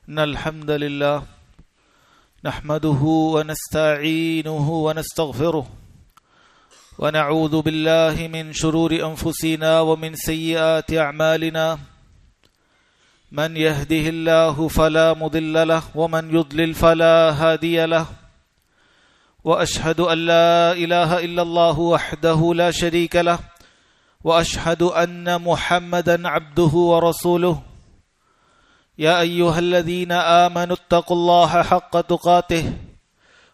إن الحمد لله نحمده ونستعينه ونستغفره ونعوذ بالله من شرور أنفسنا ومن سيئات أعمالنا من يهده الله فلا مضل له ومن يضلل فلا هادي له وأشهد أن لا إله إلا الله وحده لا شريك له وأشهد أن محمدا عبده ورسوله يا أيها الذين آمنوا اتقوا الله حق تقاته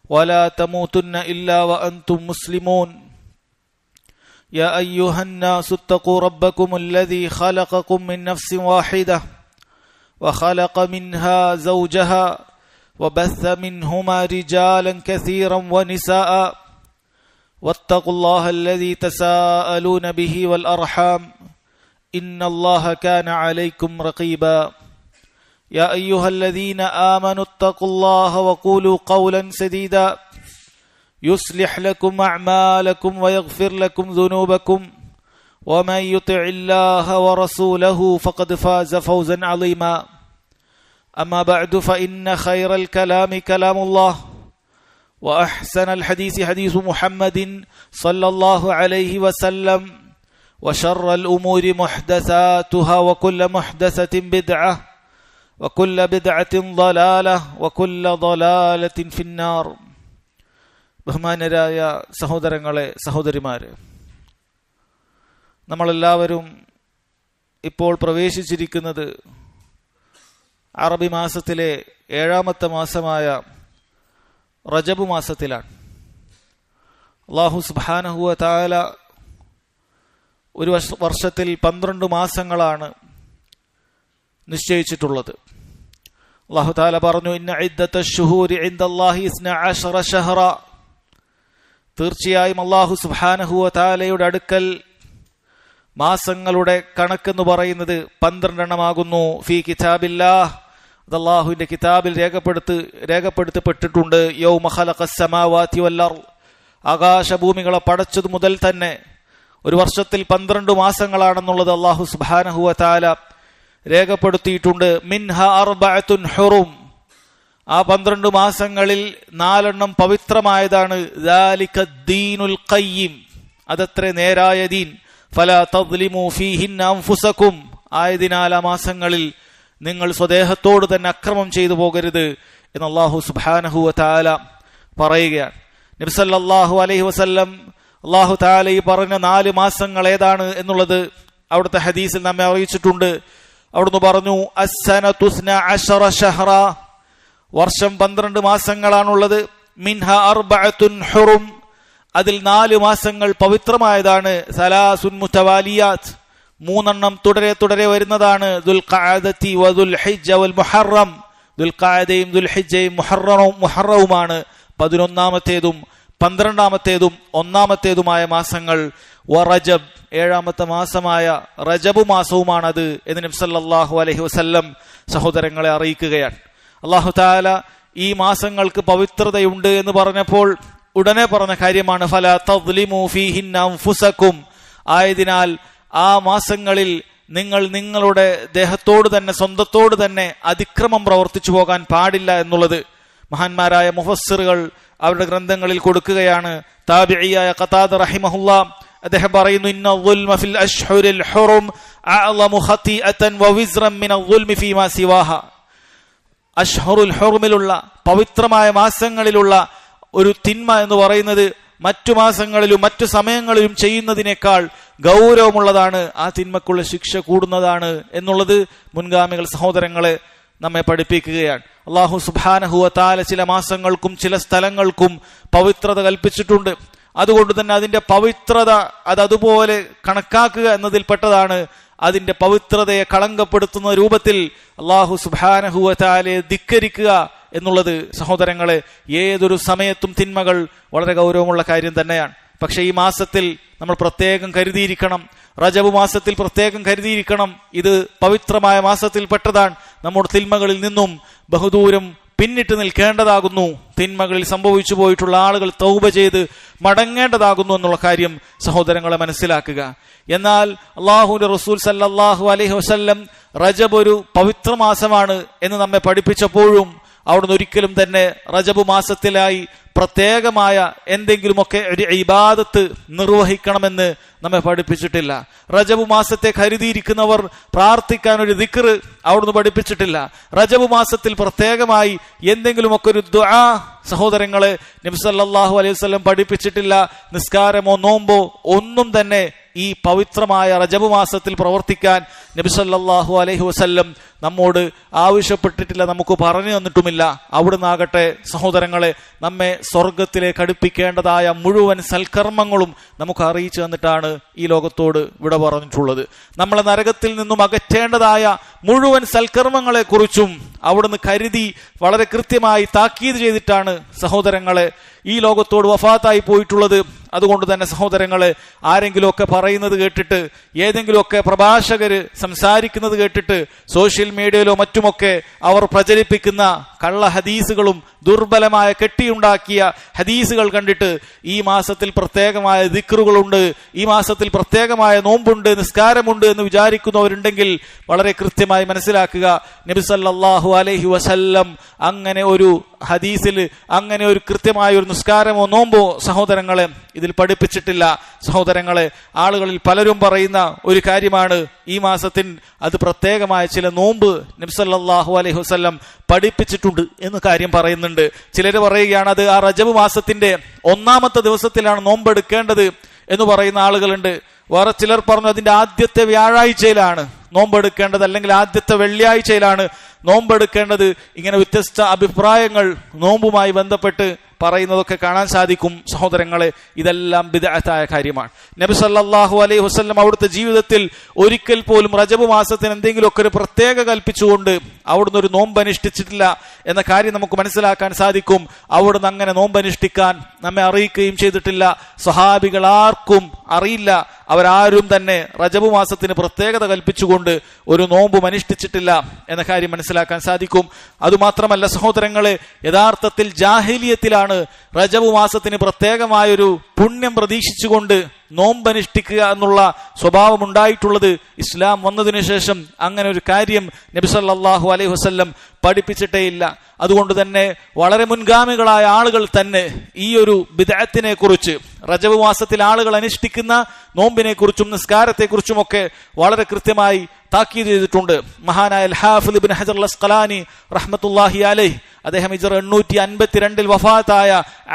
ولا تموتن إلا وأنتم مسلمون يا أيها الناس اتقوا ربكم الذي خلقكم من نفس واحدة وخلق منها زوجها وبث منهما رجالا كثيرا ونساء واتقوا الله الذي تساءلون به والأرحام إن الله كان عليكم رقيبا يا أيها الذين آمنوا اتقوا الله وقولوا قولا سديدا يصلح لكم أعمالكم ويغفر لكم ذنوبكم ومن يطع الله ورسوله فقد فاز فوزا عظيما أما بعد فإن خير الكلام كلام الله وأحسن الحديث حديث محمد صلى الله عليه وسلم وشر الأمور محدثاتها وكل محدثة بدعة وكل بدعة ضلالة وكل ضلالة في النار. ബഹുമാന്യരായ സഹോദരങ്ങളെ, സഹോദരിമാരെ, നമ്മളെല്ലാവരും ഇപ്പോൾ പ്രവേശിച്ചിരിക്കുന്നത് അറബി മാസത്തിലെ 7ാമത്തെ മാസമായ റജബ് മാസത്തിലാണ്. അല്ലാഹു സുബ്ഹാനഹു വ തആല ഒരു വർഷത്തിൽ 12 മാസങ്ങളാണ് നിശ്ചയിച്ചിട്ടുള്ളത്. അല്ലാഹു തആല പറഞ്ഞു, ഇന്ന ഇദ്ദത്തശ് ശുഹൂരി ഇൻദല്ലാഹി 12 ശഹറ. തീർച്ചയായും അല്ലാഹു സുബ്ഹാനഹു വ തആലയുടെ അടുക്കൽ മാസങ്ങളുടെ കണക്കെന്ന് പറയുന്നത് 12 എണ്ണമാകുന്നു. ഫീ കിതാബില്ലാഹ്, അത് അല്ലാഹുവിന്റെ കിതാബിൽ രേഖപ്പെടുത്തപ്പെട്ടിട്ടുണ്ട്. യൗമ ഖലഖസ് സമാവാതി വൽ അർദ്, ആകാശഭൂമികളെ പടച്ചതു മുതൽ തന്നെ ഒരു വർഷത്തിൽ 12 മാസങ്ങളാണെന്നുള്ളത് അല്ലാഹു സുബ്ഹാനഹു വ തആല രേഖപ്പെടുത്തിയിട്ടുണ്ട്. മിൻഹ അർബഅത്തുൻ ഹുറും, ആ 12 മാസങ്ങളിൽ 4 പവിത്രമായതാണ്. ദാലിക ദീനുൽ ഖയ്യിം, അതത്രേ നേരായ ദീൻ. ഫലാ തദ്ലിമു ഫീഹിന്ന അൻഫുസകും, ആയതിനാൽ ആ മാസങ്ങളിൽ നിങ്ങൾ സ്വദേഹത്തോട് തന്നെ അക്രമം ചെയ്തു പോകരുത് എന്ന് അല്ലാഹു സുബ്ഹാനഹു വ തആല പറയുകയാണ്. നബി സല്ലല്ലാഹു അലൈഹി വസല്ലം അല്ലാഹു തആല ഈ പറഞ്ഞ 4 മാസങ്ങൾ ഏതാണ് എന്നുള്ളത് അവിടുത്തെ ഹദീസിൽ നമ്മെ അറിയിച്ചിട്ടുണ്ട്. അവിടുന്ന് പറഞ്ഞു, അസ്സനതു 12 ശഹറ, വർഷം 12 മാസങ്ങളാണുള്ളത്. മിൻഹ അർബഅത്തുൻ ഹുറും, അതിൽ 4 മാസങ്ങൾ പവിത്രമായതാണ്. സലാസുൻ മുതവാലിയാത്ത്, 3 തുടരെ തുടരെ വരുന്നതാണ്. ദുൽഖഅദതി വദുൽഹിജ്ജ വൽ മുഹറം, ദുൽഖഅദയും ദുൽഹിജ്ജയും മുഹറവുമാണ് 11ാമത്തേതും 12ാമത്തേതും 1ാമത്തേതുമായ മാസങ്ങൾ. വറജബ്, 7ാമത്തെ മാസമായ റജബ് മാസവുമാണത് എന്ന് നബി സല്ലല്ലാഹു അലൈഹി വസല്ലം സഹോദരങ്ങളെ അറിയിക്കുകയാണ്. അല്ലാഹു തആല ഈ മാസങ്ങൾക്ക് പവിത്രതയുണ്ട് എന്ന് പറഞ്ഞപ്പോൾ ഉടനെ പറഞ്ഞ കാര്യമാണ് ഫലാ തദ്ലിമു ഫീഹിന്ന അൻഫുസകും, ആയതിനാൽ ആ മാസങ്ങളിൽ നിങ്ങൾ നിങ്ങളുടെ ദേഹത്തോട് തന്നെ, സ്വന്തത്തോട് തന്നെ അതിക്രമം പ്രവർത്തിച്ചു പോകാൻ പാടില്ല എന്നുള്ളത് മഹാന്മാരായ മുഫസ്സിറുകൾ അവരുടെ ഗ്രന്ഥങ്ങളിൽ കൊടുക്കുകയാണ്. താബിഈയായ ഖതാദ റഹിമഹുല്ലാ അദ്ദേഹം പറയുന്നു, ഇന്ന ദുൽമ ഫിൽ അശ്ഹുരിൽ ഹുറും അഅ്ളമു ഖതീഅതൻ വവിസ്റൻ മിനൽ ദുൽമി ഫീമാ സിവാഹ. അശ്ഹറുൽ ഹുറുമിലുള്ള പവിത്രമായ മാസങ്ങളിലുള്ള ഒരു തിന്മ എന്ന് പറയുന്നത് മറ്റു മാസങ്ങളിലും മറ്റു സമയങ്ങളിലും ചെയ്യുന്നതിനേക്കാൾ ഗൗരവമുള്ളതാണ്, ആ തിന്മക്കുള്ള ശിക്ഷ കൂടുന്നതാണ് എന്നുള്ളത് മുൻഗാമികൾ സഹോദരങ്ങളെ നമ്മെ പഠിപ്പിക്കുകയാണ്. അല്ലാഹു സുബ്ഹാനഹു വ തആല ചില മാസങ്ങൾക്കും ചില സ്ഥലങ്ങൾക്കും പവിത്രത കൽപ്പിച്ചിട്ടുണ്ട്. അതുകൊണ്ട് തന്നെ അതിന്റെ പവിത്രത അതുപോലെ കണക്കാക്കുക എന്നതിൽപ്പെട്ടതാണ്. അതിന്റെ പവിത്രതയെ കളങ്കപ്പെടുത്തുന്ന രൂപത്തിൽ അല്ലാഹു സുബ്ഹാനഹു വ തആലയെ ധിക്കരിക്കുക എന്നുള്ളത് സഹോദരങ്ങളെ ഏതൊരു സമയത്തും തിന്മകൾ വളരെ ഗൗരവമുള്ള കാര്യം തന്നെയാണ്. പക്ഷെ ഈ മാസത്തിൽ നമ്മൾ പ്രത്യേകം കരുതിയിരിക്കണം. റജബ് മാസത്തിൽ പ്രത്യേകം കരുതിയിരിക്കണം. ഇത് പവിത്രമായ മാസത്തിൽ പെട്ടതാണ്. നമ്മുടെ തിന്മകളിൽ നിന്നും ബഹുദൂരം പിന്നിട്ട് നിൽക്കേണ്ടതാകുന്നു. തിന്മകളിൽ സംഭവിച്ചു പോയിട്ടുള്ള ആളുകൾ തൗബ ചെയ്ത് മടങ്ങേണ്ടതാകുന്നു എന്നുള്ള കാര്യം സഹോദരങ്ങളെ മനസ്സിലാക്കുക. എന്നാൽ അല്ലാഹുവിന്റെ റസൂൽ സല്ലല്ലാഹു അലൈഹി വസല്ലം റജബ് ഒരു പവിത്ര മാസമാണ് എന്ന് നമ്മെ പഠിപ്പിച്ചപ്പോഴും അവിടുന്ന് ഒരിക്കലും തന്നെ റജബ് മാസത്തിലായി പ്രത്യേകമായ എന്തെങ്കിലുമൊക്കെ ഒരു ഇബാദത്ത് നിർവഹിക്കണമെന്ന് നമ്മെ പഠിപ്പിച്ചിട്ടില്ല. റജബ് മാസത്തെ കരുതിയിരിക്കുന്നവർ പ്രാർത്ഥിക്കാൻ ഒരു ദിക്ർ അവിടുന്ന് പഠിപ്പിച്ചിട്ടില്ല. റജബ് മാസത്തിൽ പ്രത്യേകമായി എന്തെങ്കിലുമൊക്കെ ഒരു ദുആ സഹോദരങ്ങളെ നബി സല്ലല്ലാഹു അലൈഹി വസല്ലം പഠിപ്പിച്ചിട്ടില്ല. നിസ്കാരമോ നോമ്പോ ഒന്നും തന്നെ ഈ പവിത്രമായ റജബ് മാസത്തിൽ പ്രവർത്തിക്കാൻ നബി സല്ലല്ലാഹു അലൈഹി വസല്ലം നമ്മോട് ആവശ്യപ്പെട്ടിട്ടില്ല, നമുക്ക് പറഞ്ഞു തന്നിട്ടുമില്ല. അവിടുന്നാകട്ടെ സഹോദരങ്ങളെ നമ്മെ സ്വർഗത്തിലേക്ക് അടുപ്പിക്കേണ്ടതായ മുഴുവൻ സൽക്കർമ്മങ്ങളും നമുക്ക് അറിയിച്ചു തന്നിട്ടാണ് ഈ ലോകത്തോട് വിട പറഞ്ഞിട്ടുള്ളത്. നമ്മളെ നരകത്തിൽ നിന്നും അകറ്റേണ്ടതായ മുഴുവൻ സൽക്കർമ്മങ്ങളെ കുറിച്ചും അവിടുന്ന് കരുതി വളരെ കൃത്യമായി താക്കീത് ചെയ്തിട്ടാണ് സഹോദരങ്ങളെ ഈ ലോകത്തോട് വഫാത്തായി പോയിട്ടുള്ളത്. അതുകൊണ്ട് തന്നെ സഹോദരങ്ങളെ ആരെങ്കിലുമൊക്കെ പറയുന്നത് കേട്ടിട്ട്, ഏതെങ്കിലുമൊക്കെ പ്രഭാഷകര് സംസാരിക്കുന്നത് കേട്ടിട്ട് സോഷ്യൽ മീഡിയയിലോ മറ്റുമൊക്കെ അവർ പ്രചരിപ്പിക്കുന്ന കള്ള ഹദീസുകളും ദുർബലമായ കെട്ടിയുണ്ടാക്കിയ ഹദീസുകൾ കണ്ടിട്ട് ഈ മാസത്തിൽ പ്രത്യേകമായ ദിക്റുകളുണ്ട്, ഈ മാസത്തിൽ പ്രത്യേകമായ നോമ്പുണ്ട്, നിസ്കാരമുണ്ട് എന്ന് വിചാരിക്കുന്നവരുണ്ടെങ്കിൽ വളരെ കൃത്യമായി മനസ്സിലാക്കുക, നബി സല്ലല്ലാഹു അലൈഹി വസല്ലം അങ്ങനെ ഒരു ഹദീസിൽ അങ്ങനെ ഒരു കൃത്യമായ ഒരു നിസ്കാരമോ നോമ്പോ സഹോദരങ്ങളെ ഇതിൽ പഠിപ്പിച്ചിട്ടില്ല. സഹോദരങ്ങളെ ആളുകളിൽ പലരും പറയുന്ന ഒരു കാര്യമാണ് ഈ മാസത്തിൽ അത് പ്രത്യേകമായ ചില നോമ്പ് നബി സല്ലല്ലാഹു അലൈഹി വസല്ലം പഠിപ്പിച്ചിട്ടുണ്ട് എന്ന് കാര്യം പറയുന്നുണ്ട്. ചിലർ പറയുകയാണ് അത് ആ റജബ് മാസത്തിന്റെ 1-ാമത്തെ ദിവസത്തിലാണ് നോമ്പെടുക്കേണ്ടത് എന്ന് പറയുന്ന ആളുകളുണ്ട്. വേറെ ചിലർ പറഞ്ഞു അതിന്റെ ആദ്യത്തെ വ്യാഴാഴ്ചയിലാണ് നോമ്പെടുക്കേണ്ടത്, അല്ലെങ്കിൽ ആദ്യത്തെ വെള്ളിയാഴ്ചയിലാണ് നോമ്പെടുക്കേണ്ടത്. ഇങ്ങനെ വ്യത്യസ്ത അഭിപ്രായങ്ങൾ നോമ്പുമായി ബന്ധപ്പെട്ട് പറയുന്നതൊക്കെ കാണാൻ സാധിക്കും. സഹോദരങ്ങളെ ഇതെല്ലാം ബിദ്അത്തായ കാര്യമാണ്. നബി സല്ലല്ലാഹു അലൈഹി വസല്ലം അവിടുത്തെ ജീവിതത്തിൽ ഒരിക്കൽ പോലും റജബ് മാസത്തിന് എന്തെങ്കിലുമൊക്കെ ഒരു പ്രത്യേക കൽപ്പിച്ചുകൊണ്ട് അവിടുന്ന് ഒരു നോമ്പ് അനുഷ്ഠിച്ചിട്ടില്ല എന്ന കാര്യം നമുക്ക് മനസ്സിലാക്കാൻ സാധിക്കും. അവിടുന്ന് അങ്ങനെ നോമ്പ് അനുഷ്ഠിക്കാൻ നമ്മെ അറിയിക്കുകയും ചെയ്തിട്ടില്ല. സ്വഹാബികൾ ആർക്കും അറിയില്ല, അവരാരും തന്നെ റജബ് മാസത്തിന് പ്രത്യേകത കൽപ്പിച്ചുകൊണ്ട് ഒരു നോമ്പും അനുഷ്ഠിച്ചിട്ടില്ല എന്ന കാര്യം മനസ്സിലാക്കാൻ സാധിക്കും. അതുമാത്രമല്ല സഹോദരങ്ങളെ, യഥാർത്ഥത്തിൽ ജാഹിലിയത്തിലാണ് റജബ് മാസത്തിന് പ്രത്യേകമായൊരു പുണ്യം പ്രതീക്ഷിച്ചുകൊണ്ട് നോമ്പനുഷ്ഠിക്കുക എന്നുള്ള സ്വഭാവം ഉണ്ടായിട്ടുള്ളത്. ഇസ്ലാം വന്നതിനു ശേഷം അങ്ങനെ ഒരു കാര്യം നബി സല്ലല്ലാഹു അലൈഹി വസല്ലം പഠിപ്പിച്ചിട്ടേ ഇല്ല. അതുകൊണ്ട് തന്നെ വളരെ മുൻഗാമികളായ ആളുകൾ തന്നെ ഈ ഒരു ബിദ്അത്തിനെ കുറിച്ച്, റജബ് മാസത്തിൽ ആളുകൾ അനുഷ്ഠിക്കുന്ന നോമ്പിനെ കുറിച്ചും നിസ്കാരത്തെ കുറിച്ചുമൊക്കെ വളരെ കൃത്യമായി താക്കീത് ചെയ്തിട്ടുണ്ട്. മഹാനായ അൽ ഹാഫിദ് ഇബ്നു ഹജർ അൽ അസ്ഖലാനി റഹ്മത്തുള്ളാഹി അലൈഹി, അദ്ദേഹം ഹിജ്റ 852 വഫാത്തായ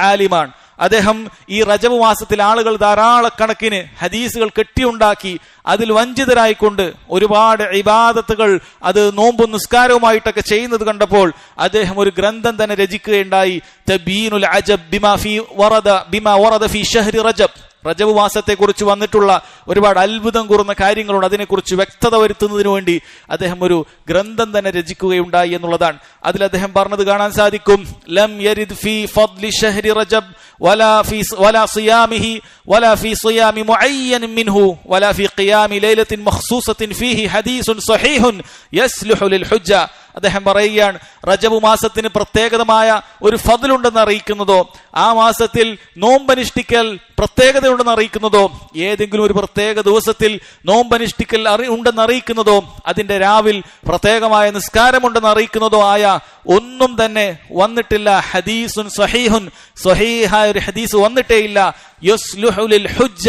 ആലിമാണ്. അദ്ദേഹം ഈ റജബ് മാസത്തിൽ ആളുകൾ ധാരാളക്കണക്കിന് ഹദീസുകൾ കെട്ടിയുണ്ടാക്കി അതിൽ വഞ്ചിതരായിക്കൊണ്ട് ഒരുപാട് ഇബാദത്തുകൾ അത് നോമ്പും നിസ്കാരവുമായിട്ടൊക്കെ ചെയ്യുന്നത് കണ്ടപ്പോൾ അദ്ദേഹം ഒരു ഗ്രന്ഥം തന്നെ രചിക്കുകയുണ്ടായി. തബീനുൽ അജബ് ബിമാ വറദ ഫീ ഷഹ്രി റജബ്. റജബ് മാസത്തെ കുറിച്ച് വന്നിട്ടുള്ള ഒരുപാട് അത്ഭുതം കൂറുന്ന കാര്യങ്ങളുണ്ട്. അതിനെക്കുറിച്ച് വ്യക്തത വരുത്തുന്നതിന് വേണ്ടി അദ്ദേഹം ഒരു ഗ്രന്ഥം തന്നെ രചിക്കുകയുണ്ടായി എന്നുള്ളതാണ്. അതിൽ അദ്ദേഹം പറഞ്ഞത് കാണാൻ സാധിക്കും, ലം യരിദ് ഫീ ഫദ്ലി ഷഹ്രി റജബ് വലാ സിയാമിഹി വലാ ഫീ സിയാമി മുഅയ്യൻ മിൻഹു വലാ ഫീ ഖിയാമി ലൈലത്തിൻ മഖ്സൂസത്തിൻ ഫീഹി ഹദീസുൻ സ്വഹീഹുൻ യസ്ലുഹു ലിൽ ഹുജ്ജ. അദ്ദേഹം പറയുകയാണ്, റജബ് മാസത്തിന് പ്രത്യേകമായ ഒരു ഫദ്ലുണ്ടെന്ന് അറിയിക്കുന്നതോ, ആ മാസത്തിൽ നോമ്പനുഷ്ഠിക്കൽ പ്രത്യേകതയുണ്ടെന്ന് അറിയിക്കുന്നതോ, ഏതെങ്കിലും ഒരു പ്രത്യേക ദിവസത്തിൽ നോമ്പനുഷ്ഠിക്കൽ ഉണ്ടെന്ന് അറിയിക്കുന്നതോ, അതിന്റെ രാവിൽ പ്രത്യേകമായ നിസ്കാരമുണ്ടെന്ന് അറിയിക്കുന്നതോ ആയ ഒന്നും തന്നെ വന്നിട്ടില്ല. ഹദീസുൻ സ്വഹീഹുൻ, സ്വഹീഹായ ഒരു ഹദീസ് വന്നിട്ടേ ഇല്ല. യസ്ലുഹു ലിൽ ഹുജ്ജ,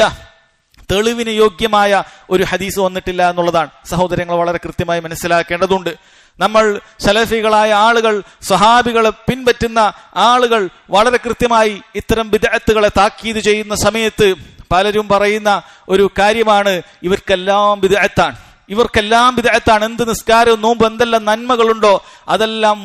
തെളിവിന് യോഗ്യമായ ഒരു ഹദീസ് വന്നിട്ടില്ല എന്നുള്ളതാണ്. സഹോദരങ്ങൾ വളരെ കൃത്യമായി മനസ്സിലാക്കേണ്ടതുണ്ട്. നമ്മൾ സലഫികളായ ആളുകൾ, സ്വഹാബികളെ പിൻപറ്റുന്ന ആളുകൾ വളരെ കൃത്യമായി ഇത്തരം ബിദ്അത്തുകളെ താക്കീത് ചെയ്യുന്ന സമയത്ത് പലരും പറയുന്ന ഒരു കാര്യമാണ്, ഇവർക്കെല്ലാം ബിദ്അത്താണ്, ഇവർക്കെല്ലാം ബിദ്അത്താണ്. എന്ത് നിസ്കാരവും നോമ്പ് എന്തെല്ലാം നന്മകളുണ്ടോ അതെല്ലാം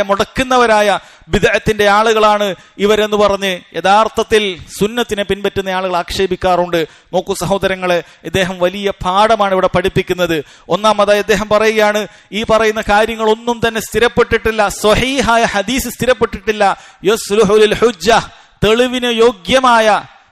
മുടക്കുന്നവരായ ബിദ്അത്തിന്റെ ആളുകളാണ് ഇവരെന്ന് പറഞ്ഞ് യഥാർത്ഥത്തിൽ സുന്നത്തിനെ പിൻപറ്റുന്ന ആളുകൾ ആക്ഷേപിക്കാറുണ്ട്. നോക്കൂ സഹോദരങ്ങളെ, ഇദ്ദേഹം വലിയ പാഠമാണ് ഇവിടെ പഠിപ്പിക്കുന്നത്. ഒന്നാമതായി അദ്ദേഹം പറയുകയാണ്, ഈ പറയുന്ന കാര്യങ്ങളൊന്നും തന്നെ സ്ഥിരപ്പെട്ടിട്ടില്ല, സ്വഹീഹായ ഹദീസ് സ്ഥിരപ്പെട്ടിട്ടില്ല. യസ്ലുഹു ലിൽ ഹുജ്ജ, തെളിവിന് യോഗ്യമായ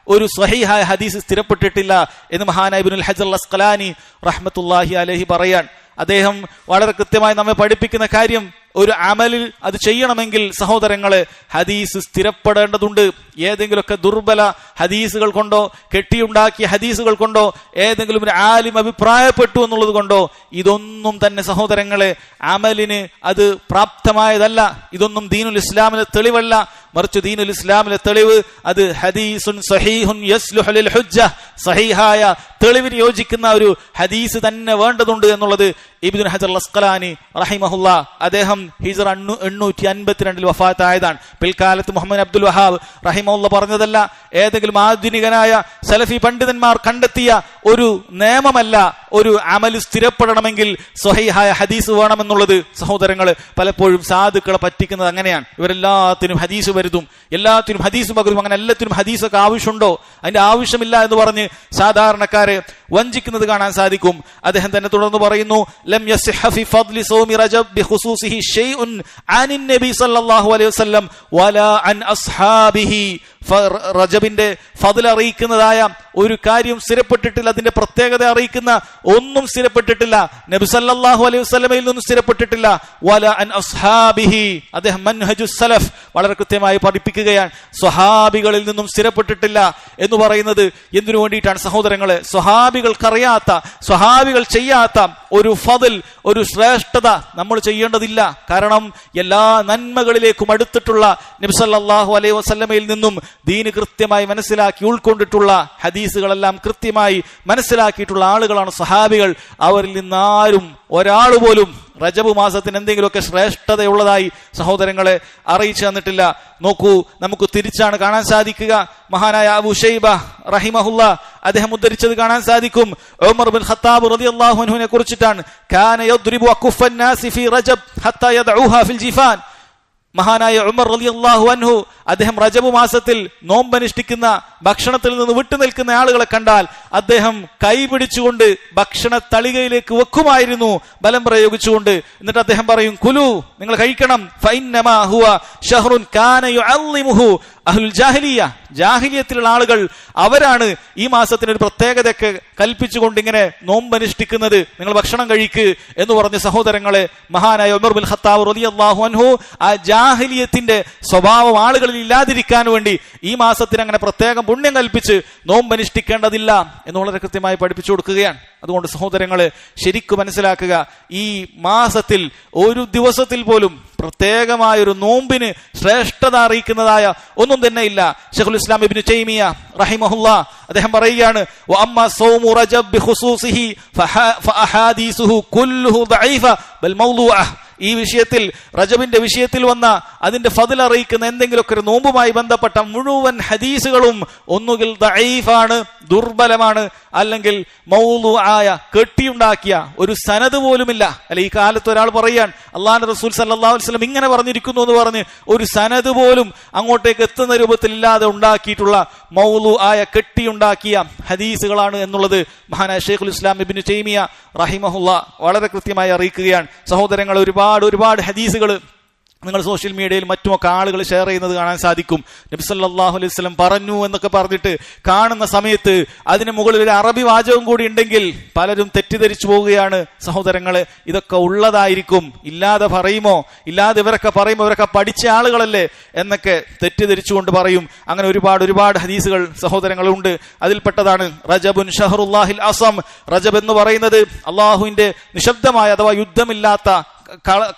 ഒരു സ്വഹീഹായ ഹദീസ് സ്ഥിരപ്പെട്ടിട്ടില്ല എന്ന് മഹാനായ ഇബ്നുൽ ഹജർ അൽ അസ്ഖലാനി റഹ്മത്തുള്ളാഹി അലൈഹി പറയാൻ. അദ്ദേഹം വളരെ കൃത്യമായി നമ്മെ പഠിപ്പിക്കുന്ന കാര്യം ഒരു അമലിൽ അത് ചെയ്യണമെങ്കിൽ സഹോദരങ്ങളെ ഹദീസ് സ്ഥിരപ്പെടേണ്ടതുണ്ട്. ഏതെങ്കിലുമൊക്കെ ദുർബല ഹദീസുകൾ കൊണ്ടോ കെട്ടിയുണ്ടാക്കിയ ഹദീസുകൾ കൊണ്ടോ ഏതെങ്കിലും ഒരു ആലിം അഭിപ്രായപ്പെട്ടു എന്നുള്ളത് കൊണ്ടോ ഇതൊന്നും തന്നെ സഹോദരങ്ങളെ അമലിന് അത് പ്രാപ്തമായതല്ല. ഇതൊന്നും ദീനുൽ ഇസ്ലാമിലെ തെളിവല്ല. മറിച്ച് ദീനുൽ ഇസ്ലാമിലെ തെളിവ് അത് ഹദീസുൻ സഹീഹുൻ യസ്ലുഹു ലിൽ ഹുജ്ജ, സഹീഹായ തെളിവിന് യോജിക്കുന്ന ഒരു ഹദീസ് തന്നെ വേണ്ടതുണ്ട് എന്നുള്ളത് ഇബ്നു ഹജർ അസ്ഖലാനി റഹിമഹുല്ല അദ്ദേഹം ഹിജ്റ 852 വഫാത്തായതാണ്. പിൽക്കാലത്ത് മുഹമ്മദ് അബ്ദുൽ വഹാബ് റഹിമഹുല്ല പറഞ്ഞതല്ല, ഏതെങ്കിലും ആധുനികനായ സലഫി പണ്ഡിതന്മാർ കണ്ടെത്തിയ ഒരു നിയമമല്ല. ഒരു അമൽ സ്ഥിരപ്പെടണമെങ്കിൽ സ്വഹീഹായ ഹദീസ് വേണമെന്നുള്ളത്. സഹോദരങ്ങള് പലപ്പോഴും സാധുക്കളെ പറ്റിക്കുന്നത് അങ്ങനെയാണ്. ഇവരെല്ലാത്തിനും ഹദീസ് വരുതും, എല്ലാത്തിനും ഹദീസ് പകരും. അങ്ങനെ എല്ലാത്തിനും ഹദീസൊക്കെ ആവശ്യമുണ്ടോ? അതിന്റെ ആവശ്യമില്ല എന്ന് പറഞ്ഞ് സാധാരണക്കാരെ വഞ്ചിക്കുന്നത് കാണാൻ സാധിക്കും. അദ്ദേഹം തന്നെ തുടർന്ന് പറയുന്നു, ലം യസിഹ ഫി ഫദ്ലി സൗമി റജബ് ബിഖുസൂസിഹി ഷൈഉൻ അനിൻ നബി സല്ലല്ലാഹു അലൈഹി വസല്ലം വലാ അൻ അസ്ഹാബിഹി. റജബിന്റെ ഫദ്ൽ അറിയിക്കുന്നതായ ഒരു കാര്യം സ്ഥിരപ്പെട്ടിട്ടില്ല, അതിന്റെ പ്രത്യേകത അറിയിക്കുന്ന ഒന്നും സ്ഥിരപ്പെട്ടിട്ടില്ല. നബി സല്ലല്ലാഹു അലൈഹി വസല്ലമയിൽ നിന്നും സ്ഥിരപ്പെട്ടിട്ടില്ല. വല അൻ അസ്ഹാബിഹി, അദ്ദേഹം മൻഹജുസ് സലഫ് വളരെ കൃത്യമായി പഠിപ്പിക്കുകയാണ്. സ്വഹാബികളിൽ നിന്നും സ്ഥിരപ്പെട്ടിട്ടില്ല എന്ന് പറയുന്നത് എന്തിനു വേണ്ടിയിട്ടാണ് സഹോദരങ്ങളെ? സ്വഹാബികൾക്കറിയാത്ത, സ്വഹാബികൾ ചെയ്യാത്ത ഒരു ഫദ്ൽ, ഒരു ശ്രേഷ്ഠത നമ്മൾ ചെയ്യേണ്ടതില്ല. കാരണം എല്ലാ നന്മകളിലേക്കും അടുത്തിട്ടുള്ള നബി സല്ലല്ലാഹു അലൈഹി വസല്ലമയിൽ നിന്നും ദീന് കൃത്യമായി മനസ്സിലാക്കി ഉൾക്കൊണ്ടിട്ടുള്ള ഹദീസുകളെല്ലാം കൃത്യമായി മനസ്സിലാക്കിയിട്ടുള്ള ആളുകളാണ് സഹാബികൾ. അവരിൽ നിന്നാരും ഒരാൾ പോലും റജബ് മാസത്തിന് എന്തെങ്കിലുമൊക്കെ ശ്രേഷ്ഠതയുള്ളതായി സഹോദരങ്ങളെ അറിയിച്ചു തന്നിട്ടില്ല. നോക്കൂ, നമുക്ക് തിരിച്ചാണ് കാണാൻ സാധിക്കുക. മഹാനായ അബൂ ശൈബ റഹിമഹുല്ല അദ്ദേഹം ഉദ്ധരിച്ചത് കാണാൻ സാധിക്കും. ഉമർ ബിൻ ഖത്താബ് റളിയല്ലാഹു അൻഹുവിനെ കുറിച്ചിട്ടാണ്. കാന യദ്രിബു അകുഫൻ നാസി ഫീ റജബ് ഹത്താ യദഉഹാ ഫിൽ ജിഫാൻ. മഹാനായ ഉമർ റളിയല്ലാഹു അൻഹു അദ്ദേഹം റജബ് മാസത്തിൽ നോമ്പനുഷ്ഠിക്കുന്ന, ഭക്ഷണത്തിൽ നിന്ന് വിട്ടുനിൽക്കുന്ന ആളുകളെ കണ്ടാൽ അദ്ദേഹം കൈപിടിച്ചുകൊണ്ട് ഭക്ഷണ തളികയിലേക്ക് വെക്കുമായിരുന്നു, ബലം പ്രയോഗിച്ചുകൊണ്ട്. എന്നിട്ട് അദ്ദേഹം പറയും, കുലു, നിങ്ങൾ കഴിക്കണം. ഫഇന്നമാ ഹുവ ശഹ്റുൻ കാന യുഅല്ലിമുഹു അഹ്ലുൽ ജാഹിലിയ്യ. ജാഹിലിയത്തിലുള്ള ആളുകൾ അവരാണ് ഈ മാസത്തിന് ഒരു പ്രത്യേകതയൊക്കെ കൽപ്പിച്ചുകൊണ്ട് ഇങ്ങനെ നോമ്പനുഷ്ഠിക്കുന്നത്. നിങ്ങൾ ഭക്ഷണം കഴിക്ക് എന്ന് പറഞ്ഞ സഹോദരങ്ങളെ, മഹാനായ ഉമർ ബിൻ ഖത്താബ് റളിയല്ലാഹു അൻഹു ആ ജാഹിലിയത്തിന്റെ സ്വഭാവം ആളുകളിൽ ഇല്ലാതിരിക്കാൻ വേണ്ടി ഈ മാസത്തിന് അങ്ങനെ പ്രത്യേകം പുണ്യം കൽപ്പിച്ച് നോമ്പനുഷ്ഠിക്കേണ്ടതില്ല എന്ന് വളരെ കൃത്യമായി പഠിപ്പിച്ചു കൊടുക്കുകയാണ്. അതുകൊണ്ട് സഹോദരങ്ങളെ ശരിക്കും മനസ്സിലാക്കുക, ഈ മാസത്തിൽ ഒരു ദിവസത്തിൽ പോലും പ്രത്യേകമായൊരു നോമ്പിന് ശ്രേഷ്ഠത അറിയിക്കുന്നതായ ഒന്നും തന്നെ ഇല്ല. ശൈഖുൽ ഇസ്ലാം ഇബ്നു തൈമിയ റഹിമഹുല്ലാ അദ്ദേഹം പറയുകയാണ്, വഅമ്മാ സൗമു റജബ് ബിഖുസൂസിഹി ഫഅഹാദീസുഹു കുല്ലുഹു ദഈഫ ബൽ മൗദൂഅ. ഈ വിഷയത്തിൽ, റജബിന്റെ വിഷയത്തിൽ വന്ന അതിന്റെ ഫദ്ൽ അറിയിക്കുന്ന എന്തെങ്കിലുമൊക്കെ ഒരു നോമ്പുമായി ബന്ധപ്പെട്ട മുഴുവൻ ഹദീസുകളും ഒന്നുകിൽ ദഈഫാണ്, ദുർബലമാണ്, അല്ലെങ്കിൽ മൗദൂആയ, കെട്ടിയുണ്ടാക്കിയ ഒരു സനദ് പോലുമില്ല. അല്ല, ഈ കാലത്ത് ഒരാൾ പറയാൻ അല്ലാഹുവിന്റെ റസൂൽ സല്ലല്ലാഹു അലൈഹി വസല്ലം ഇങ്ങനെ പറഞ്ഞിരിക്കുന്നു എന്ന് പറഞ്ഞ് ഒരു സനദ് പോലും അങ്ങോട്ടേക്ക് എത്തുന്ന രൂപത്തിൽ ഇല്ലാതെ ഉണ്ടാക്കിയിട്ടുള്ള മൗദൂആയ, കെട്ടിയുണ്ടാക്കിയ ഹദീസുകളാണ് എന്നുള്ളത് മഹാനായ ശൈഖുൽ ഇസ്ലാം ഇബ്നു തൈമിയ റഹിമഹുല്ലാ വളരെ കൃത്യമായി അറിയിക്കുകയാണ്. സഹോദരങ്ങൾ, ഒരുപാട് ഹദീസുകൾ നിങ്ങൾ സോഷ്യൽ മീഡിയയിൽ മറ്റുമൊക്കെ ആളുകൾ ഷെയർ ചെയ്യുന്നത് കാണാൻ സാധിക്കും. നബി സല്ലല്ലാഹു അലൈഹി വസല്ലം പറഞ്ഞു എന്നൊക്കെ പറഞ്ഞിട്ട് കാണുന്ന സമയത്ത് അതിന് മുകളിൽ ഒരു അറബി വാചകം കൂടി ഉണ്ടെങ്കിൽ പലരും തെറ്റിദ്ധരിച്ചു പോവുകയാണ്. സഹോദരങ്ങളെ, ഇതൊക്കെ ഉള്ളതായിരിക്കും, ഇല്ലാതെ പറയുമോ? ഇല്ലാതെ ഇവരൊക്കെ പറയുമോ? ഇവരൊക്കെ പഠിച്ച ആളുകളല്ലേ എന്നൊക്കെ തെറ്റിദ്ധരിച്ചുകൊണ്ട് പറയും. അങ്ങനെ ഒരുപാട് ഹദീസുകൾ സഹോദരങ്ങളുണ്ട്. അതിൽപ്പെട്ടതാണ് റജബുൻ ഷഹറുല്ലാഹിൽ അസം. റജബ് എന്ന് പറയുന്നത് അള്ളാഹുവിന്റെ നിശബ്ദമായ, അഥവാ യുദ്ധമില്ലാത്ത,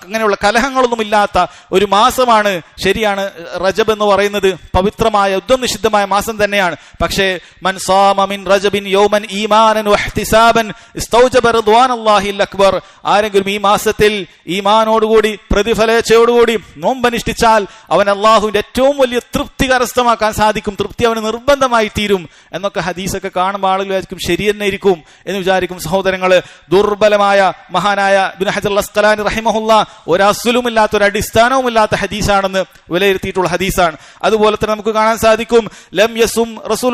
അങ്ങനെയുള്ള കലഹങ്ങളൊന്നുമില്ലാത്ത ഒരു മാസമാണ്. ശരിയാണ്, റജബ് എന്ന് പറയുന്നത് പവിത്രമായ, യുദ്ധം നിഷിദ്ധമായ മാസം തന്നെയാണ്. പക്ഷേ മൻ സാമ മിൻ റജബിൻ യൗമൻ ഈമാനൻ വഹ്തിസാബൻ ഇസ്തൗജബ റിദ്വാനല്ലാഹിൽ അക്ബർ. ആരെങ്കിലും ഈ മാസത്തിൽ ഈമാനോടുകൂടി, പ്രതിഫലേച്ഛയോടുകൂടി നോമ്പനുഷ്ഠിച്ചാൽ അവൻ അള്ളാഹുവിന്റെ ഏറ്റവും വലിയ തൃപ്തി കരസ്ഥമാക്കാൻ സാധിക്കും. തൃപ്തി അവന് നിർബന്ധമായി തീരും എന്നൊക്കെ ഹദീസൊക്കെ കാണുമ്പോൾ ആളുകൾ വിചാരിക്കും ശരി തന്നെ ഇരിക്കും എന്ന് വിചാരിക്കും. സഹോദരങ്ങള്, ദുർബലമായ മഹാനായ ഇബ്നു ഹജർ അസ്ഖലാനി റഹിമഹുല്ലാ ഒരസ്ലുമില്ലാത്ത, ഒരു അടിസ്ഥാനവുമില്ലാത്ത ഹദീസാണെന്ന് വിലയിരുത്തിയിട്ടുള്ള ഹദീസാണ്. അതുപോലെ തന്നെ നമുക്ക് കാണാൻ സാധിക്കും, ലം യസും റസൂൽ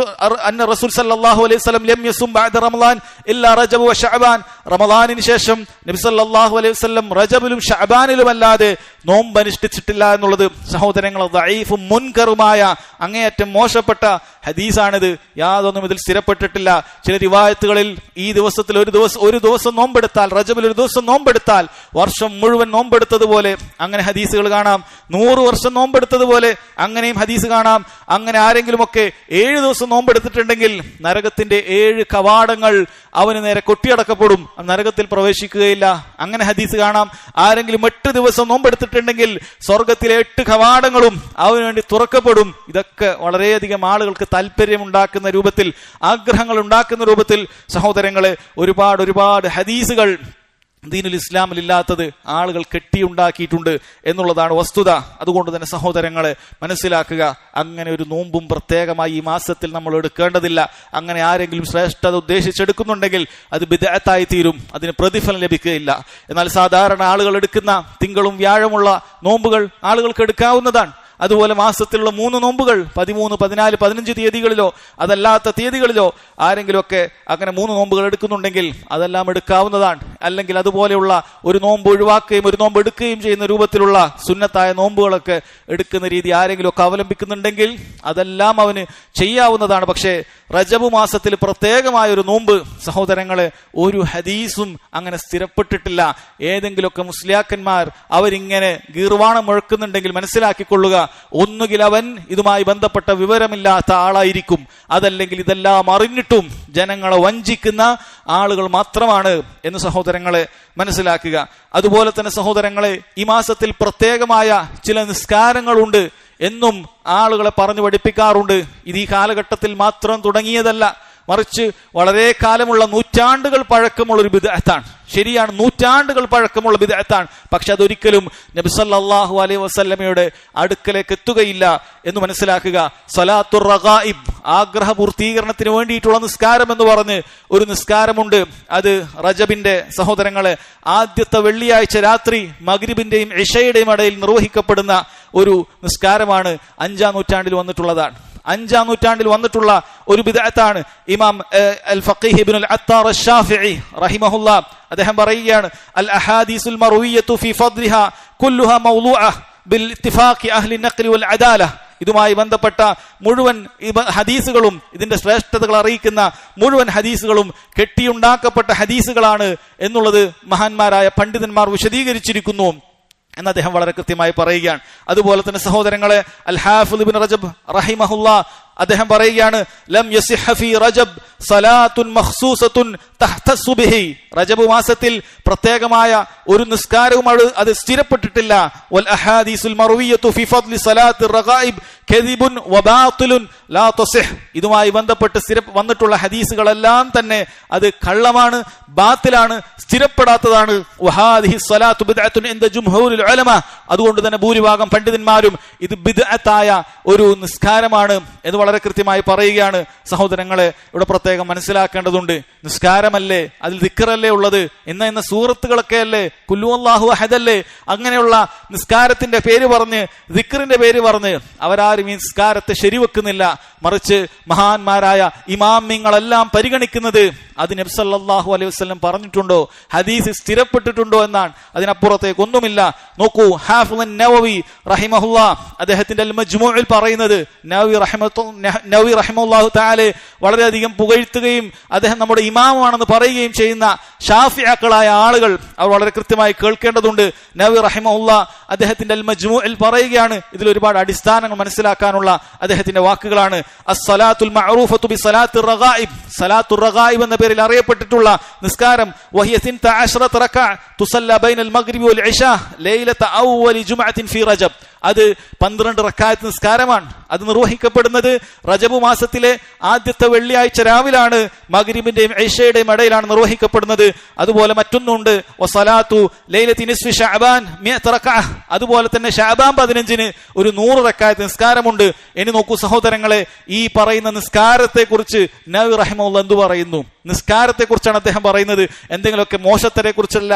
അന്ന റസൂൽ സല്ലല്ലാഹു അലൈഹി വസല്ലം ലം യസും ബഅദ റമളാൻ ഇല്ലാ റജബ് വ ശഅബാൻ. റമളാനിന് ശേഷം നബി സല്ലല്ലാഹു അലൈഹി വസല്ലം റജബിലും ശഅബാനിലും അല്ലാതെ നോമ്പ് അനുഷ്ഠിച്ചിട്ടില്ല എന്നുള്ളത് സഹോദരങ്ങൾ ദഈഫും മുൻകറുമായ അങ്ങേയറ്റം മോശപ്പെട്ട ഹദീസാണിത്. യാതൊന്നും ഇതിൽ സ്ഥിരപ്പെട്ടിട്ടില്ല. ചില റിവായത്തുകളിൽ ഈ ദിവസത്തിൽ ഒരു ദിവസം നോമ്പെടുത്താൽ, റജബിൽ ഒരു ദിവസം നോമ്പെടുത്താൽ വർഷം മുഴുവൻ നോമ്പെടുത്തതുപോലെ അങ്ങനെ ഹദീസുകൾ കാണാം. 100 വർഷം നോമ്പെടുത്തതുപോലെ അങ്ങനെയും ഹദീസ് കാണാം. അങ്ങനെ ആരെങ്കിലുമൊക്കെ 7 ദിവസം നോമ്പെടുത്തിട്ടുണ്ടെങ്കിൽ നരകത്തിന്റെ 7 കവാടങ്ങൾ അവന് നേരെ കൊട്ടിയടക്കപ്പെടും, നരകത്തിൽ പ്രവേശിക്കുകയില്ല. അങ്ങനെ ഹദീസ് കാണാം. ആരെങ്കിലും 8 ദിവസം നോമ്പെടുത്തിട്ടുണ്ടെങ്കിൽ സ്വർഗത്തിലെ 8 കവാടങ്ങളും അവന് വേണ്ടി തുറക്കപ്പെടും. ഇതൊക്കെ വളരെയധികം ആളുകൾക്ക് താല്പര്യമുണ്ടാക്കുന്ന രൂപത്തിൽ, ആഗ്രഹങ്ങൾ ഉണ്ടാക്കുന്ന രൂപത്തിൽ സഹോദരങ്ങളെ ഒരുപാട് ഹദീസുകൾ ദീനുൽ ഇസ്ലാമിലില്ലാത്തത് ആളുകൾ കെട്ടിയുണ്ടാക്കിയിട്ടുണ്ട് എന്നുള്ളതാണ് വസ്തുത. അതുകൊണ്ട് തന്നെ സഹോദരങ്ങളെ മനസ്സിലാക്കുക, അങ്ങനെ ഒരു നോമ്പും പ്രത്യേകമായി ഈ മാസത്തിൽ നമ്മൾ എടുക്കേണ്ടതില്ല. അങ്ങനെ ആരെങ്കിലും ശ്രേഷ്ഠത ഉദ്ദേശിച്ചെടുക്കുന്നുണ്ടെങ്കിൽ അത് ബിദ്അത്തായി തീരും, അതിന് പ്രതിഫലം ലഭിക്കുകയില്ല. എന്നാൽ സാധാരണ ആളുകൾ എടുക്കുന്ന തിങ്കളും വ്യാഴമുള്ള നോമ്പുകൾ ആളുകൾക്ക് എടുക്കാവുന്നതാണ്. അതുപോലെ മാസത്തിലുള്ള 3 നോമ്പുകൾ 13, 14, 15 തീയതികളിലോ അതല്ലാത്ത തീയതികളിലോ ആരെങ്കിലുമൊക്കെ അങ്ങനെ 3 നോമ്പുകൾ എടുക്കുന്നുണ്ടെങ്കിൽ അതെല്ലാം എടുക്കാവുന്നതാണ്. അല്ലെങ്കിൽ അതുപോലെയുള്ള ഒരു നോമ്പ് ഒഴിവാക്കുകയും ഒരു നോമ്പ് എടുക്കുകയും ചെയ്യുന്ന രൂപത്തിലുള്ള സുന്നത്തായ നോമ്പുകളൊക്കെ എടുക്കുന്ന രീതി ആരെങ്കിലുമൊക്കെ അവലംബിക്കുന്നുണ്ടെങ്കിൽ അതെല്ലാം അവന് ചെയ്യാവുന്നതാണ്. പക്ഷേ റജബ് മാസത്തിൽ പ്രത്യേകമായ ഒരു നോമ്പ് സഹോദരങ്ങളെ ഒരു ഹദീസും അങ്ങനെ സ്ഥിരപ്പെട്ടിട്ടില്ല. ഏതെങ്കിലുമൊക്കെ മുസ്ലിയാക്കന്മാർ അവരിങ്ങനെ ഗീർവാണം മുഴക്കുന്നുണ്ടെങ്കിൽ മനസ്സിലാക്കിക്കൊള്ളുക, ഒന്നുകിൽ അവൻ ഇതുമായി ബന്ധപ്പെട്ട വിവരമില്ലാത്ത ആളായിരിക്കും, അതല്ലെങ്കിൽ ഇതെല്ലാം അറിഞ്ഞിട്ടും ജനങ്ങളെ വഞ്ചിക്കുന്ന ആളുകൾ മാത്രമാണ് എന്ന് സഹോദരങ്ങളെ മനസ്സിലാക്കുക. അതുപോലെ തന്നെ സഹോദരങ്ങളെ ഈ മാസത്തിൽ പ്രത്യേകമായ ചില നിസ്കാരങ്ങളുണ്ട് എന്നും ആളുകളെ പറഞ്ഞു പഠിപ്പിക്കാറുണ്ട്. ഇത് ഈ കാലഘട്ടത്തിൽ മാത്രം തുടങ്ങിയതല്ല, മറിച്ച് വളരെ കാലമുള്ള നൂറ്റാണ്ടുകൾ പഴക്കമുള്ള ഒരു ബിദ്അത്താണ്. ശരിയാണ്, നൂറ്റാണ്ടുകൾ പഴക്കമുള്ള ബിദ്അത്താണ്. പക്ഷെ അതൊരിക്കലും നബി സല്ലല്ലാഹു അലൈഹി വസല്ലമയുടെ അടുക്കലേക്ക് എത്തുകയില്ല എന്ന് മനസ്സിലാക്കുക. സ്വലാത്തുർ റഗായിബ്, ആഗ്രഹ പൂർത്തീകരണത്തിന് വേണ്ടിയിട്ടുള്ള നിസ്കാരം എന്ന് പറഞ്ഞ് ഒരു നിസ്കാരമുണ്ട്. അത് റജബിന്റെ സഹോദരങ്ങളെ ആദ്യത്തെ വെള്ളിയാഴ്ച രാത്രി മഗ്രിബിന്റെയും ഇശയുടെയും ഇടയിൽ നിർവഹിക്കപ്പെടുന്ന ഒരു നിസ്കാരമാണ്. 5-ാം നൂറ്റാണ്ടിൽ വന്നിട്ടുള്ളതാണ്. 5-ാം നൂറ്റാണ്ടിൽ വന്നിട്ടുള്ള ഒരു ബിദ്അത്താണ്. ഇമാം അൽ ഫഖീഹ് ഇബ്നുൽ അത്താർ അശ്ശാഫിഈ റഹിമഹുല്ലാ അദ്ദേഹം പറയുകയാണ്, അൽ അഹാദീസുൽ മർവിയ്യതു ഫീ ഫദ്ലിഹാ കുല്ലുഹാ മൗളൂഅ ബിൽ ഇത്തിഫാഖി അഹ്ലി നഖ്ലി വൽ അദാല. ഇതുമായി ബന്ധപ്പെട്ട മുഴുവൻ ഹദീസുകളും, ഇതിന്റെ ശ്രേഷ്ഠതകൾ അറിയിക്കുന്ന മുഴുവൻ ഹദീസുകളും കെട്ടിയുണ്ടാക്കപ്പെട്ട ഹദീസുകളാണ് എന്നുള്ളത് മഹാന്മാരായ പണ്ഡിതന്മാർ വിശദീകരിച്ചിരിക്കുന്നു എന്ന് അദ്ദേഹം വളരെ കൃത്യമായി പറയുകയാണ്. അതുപോലെ തന്നെ സഹോദരങ്ങളെ അൽ ഹാഫിദ് ഇബ്നു റജബ് റഹിമഹുല്ലാ അദ്ദേഹം പറയുകയാണ്, ലം യസിഹ ഫീ റജബ് സലാത്തുൻ മഖ്സൂസത്തുൻ തഹ്തസ്സു ബിഹി. റജബ് മാസത്തിൽ പ്രത്യേകമായ ഒരു നിസ്കാരവും അത് സ്ഥിരപ്പെട്ടിട്ടില്ല. വൽ അഹാദീസുൽ മർവിയ്യതു ഫീ ഫദ്ലി സലാത്തിർ റഗായിബ് കദിബുൻ വബാതിലുൻ ലാ തസിഹ്. ഇതുമായി ബന്ധപ്പെട്ട് വന്നിട്ടുള്ള ഹദീസുകളെല്ലാം തന്നെ അത് കള്ളമാണ്, ബാത്തിലാണ്, സ്ഥിരപ്പെടാത്തതാണ്. വഹാദിഹി സ്വലാത്തു ബിദ്അത്തുൻ ഇൻദ ജുംഹൂരിൽ ഉലമാ. അതുകൊണ്ട് തന്നെ ഭൂരിഭാഗം പണ്ഡിതന്മാരും ഇത് ബിദ്അത്തായ ഒരു നിസ്കാരമാണ് എന്ന് വളരെ കൃത്യമായി പറയുകയാണ്. സഹോദരങ്ങളെ ഇവിടെ പ്രത്യേകം മനസ്സിലാക്കേണ്ടതുണ്ട്, നിസ്കാരമല്ലേ, അതിൽ ദിക്റല്ലേ ഉള്ളത്, ഇന്ന സൂറത്തുകളൊക്കെ അല്ലേ, കുല്ലു അല്ലാഹു അഹദല്ലേ, അങ്ങനെയുള്ള നിസ്കാരത്തിന്റെ പേര് പറഞ്ഞ് ദിക്റിന്റെ പേര് പറഞ്ഞ് അവരാരും ഈ നിസ്കാരത്തെ ശരിവെക്കുന്നില്ല. മറിച്ച് മഹാന്മാരായ ഇമാമിങ്ങളെല്ലാം പരിഗണിക്കുന്നത് അത് നബി സല്ലല്ലാഹു അലൈഹി വസല്ലം പറഞ്ഞിട്ടുണ്ടോ, ഹദീസ് സ്ഥിരപ്പെട്ടിട്ടുണ്ടോ എന്നാണ്. അതിനപ്പുറത്തേക്ക് ഒന്നുമില്ല. നോക്കൂ, ഹാഫിദ് നവവി റഹിമഹുല്ലാ അദ്ദേഹത്തിന്റെ അൽ മജ്മൂഇൽ പറയുന്നത്, നവവി റഹിമഹുല്ലാഹു തആല വളരെയധികം പുകഴ്ത്തുകയും അദ്ദേഹം നമ്മുടെ ഇമാമാണെന്ന് പറയുകയും ചെയ്യുന്ന ഷാഫിഈകളായ ആളുകൾ അവർ വളരെ കൃത്യമായി കേൾക്കേണ്ടതുണ്ട്. നവവി റഹിമഹുല്ലാ അദ്ദേഹത്തിന്റെ അൽ മജ്മൂഇൽ പറയുകയാണ്, ഇതിൽ ഒരുപാട് അടിസ്ഥാനങ്ങൾ മനസ്സിലാക്കാനുള്ള അദ്ദേഹത്തിന്റെ വാക്കുകളാണ്. അസ്സലാത്തുൽ മഅറൂഫത്തു ബിസലാത്തിർ റഗായിബ്, സലാത്തുർ റഗായിബ് എന്ന പേരിൽ അറിയപ്പെട്ടിട്ടുള്ള നിസ്കാരം വഹിയ 12 റക്അ തുസല്ല ബൈനൽ മഗ്രിബി വൽ ഇശാ ലൈലത അവ്വലി ജുമഅത്തിൻ ഫീ റജബ്. അത് 12 റക്അത്ത് നിസ്കാരമാണ്. അത് നിർവഹിക്കപ്പെടുന്നത് റജബ് മാസത്തിലെ ആദ്യത്തെ വെള്ളിയാഴ്ച രാവിലാണ്, മഗ്രിബിന്റെയും ഇശയുടെയും ഇടയിലാണ് നിർവഹിക്കപ്പെടുന്നത്. അതുപോലെ മറ്റൊന്നുണ്ട്, വസലാത്തു ലൈലത്തി നിസ്ഫി ശഅബാൻ 100 റക്അ. അതുപോലെ തന്നെ ശഅബാൻ 15-ന് ഒരു 100 റക്അത്ത് നിസ്കാരമുണ്ട്. ഇനി നോക്കൂ സഹോദരങ്ങളെ, ഈ പറയുന്ന നിസ്കാരത്തെ കുറിച്ച് നവവി റഹിമഹുല്ലാഹ് എന്തു പറയുന്നു? നിസ്കാരത്തെ കുറിച്ചാണ് അദ്ദേഹം പറയുന്നത്. എന്തെങ്കിലുമൊക്കെ മോശത്തരെ കുറിച്ചല്ല,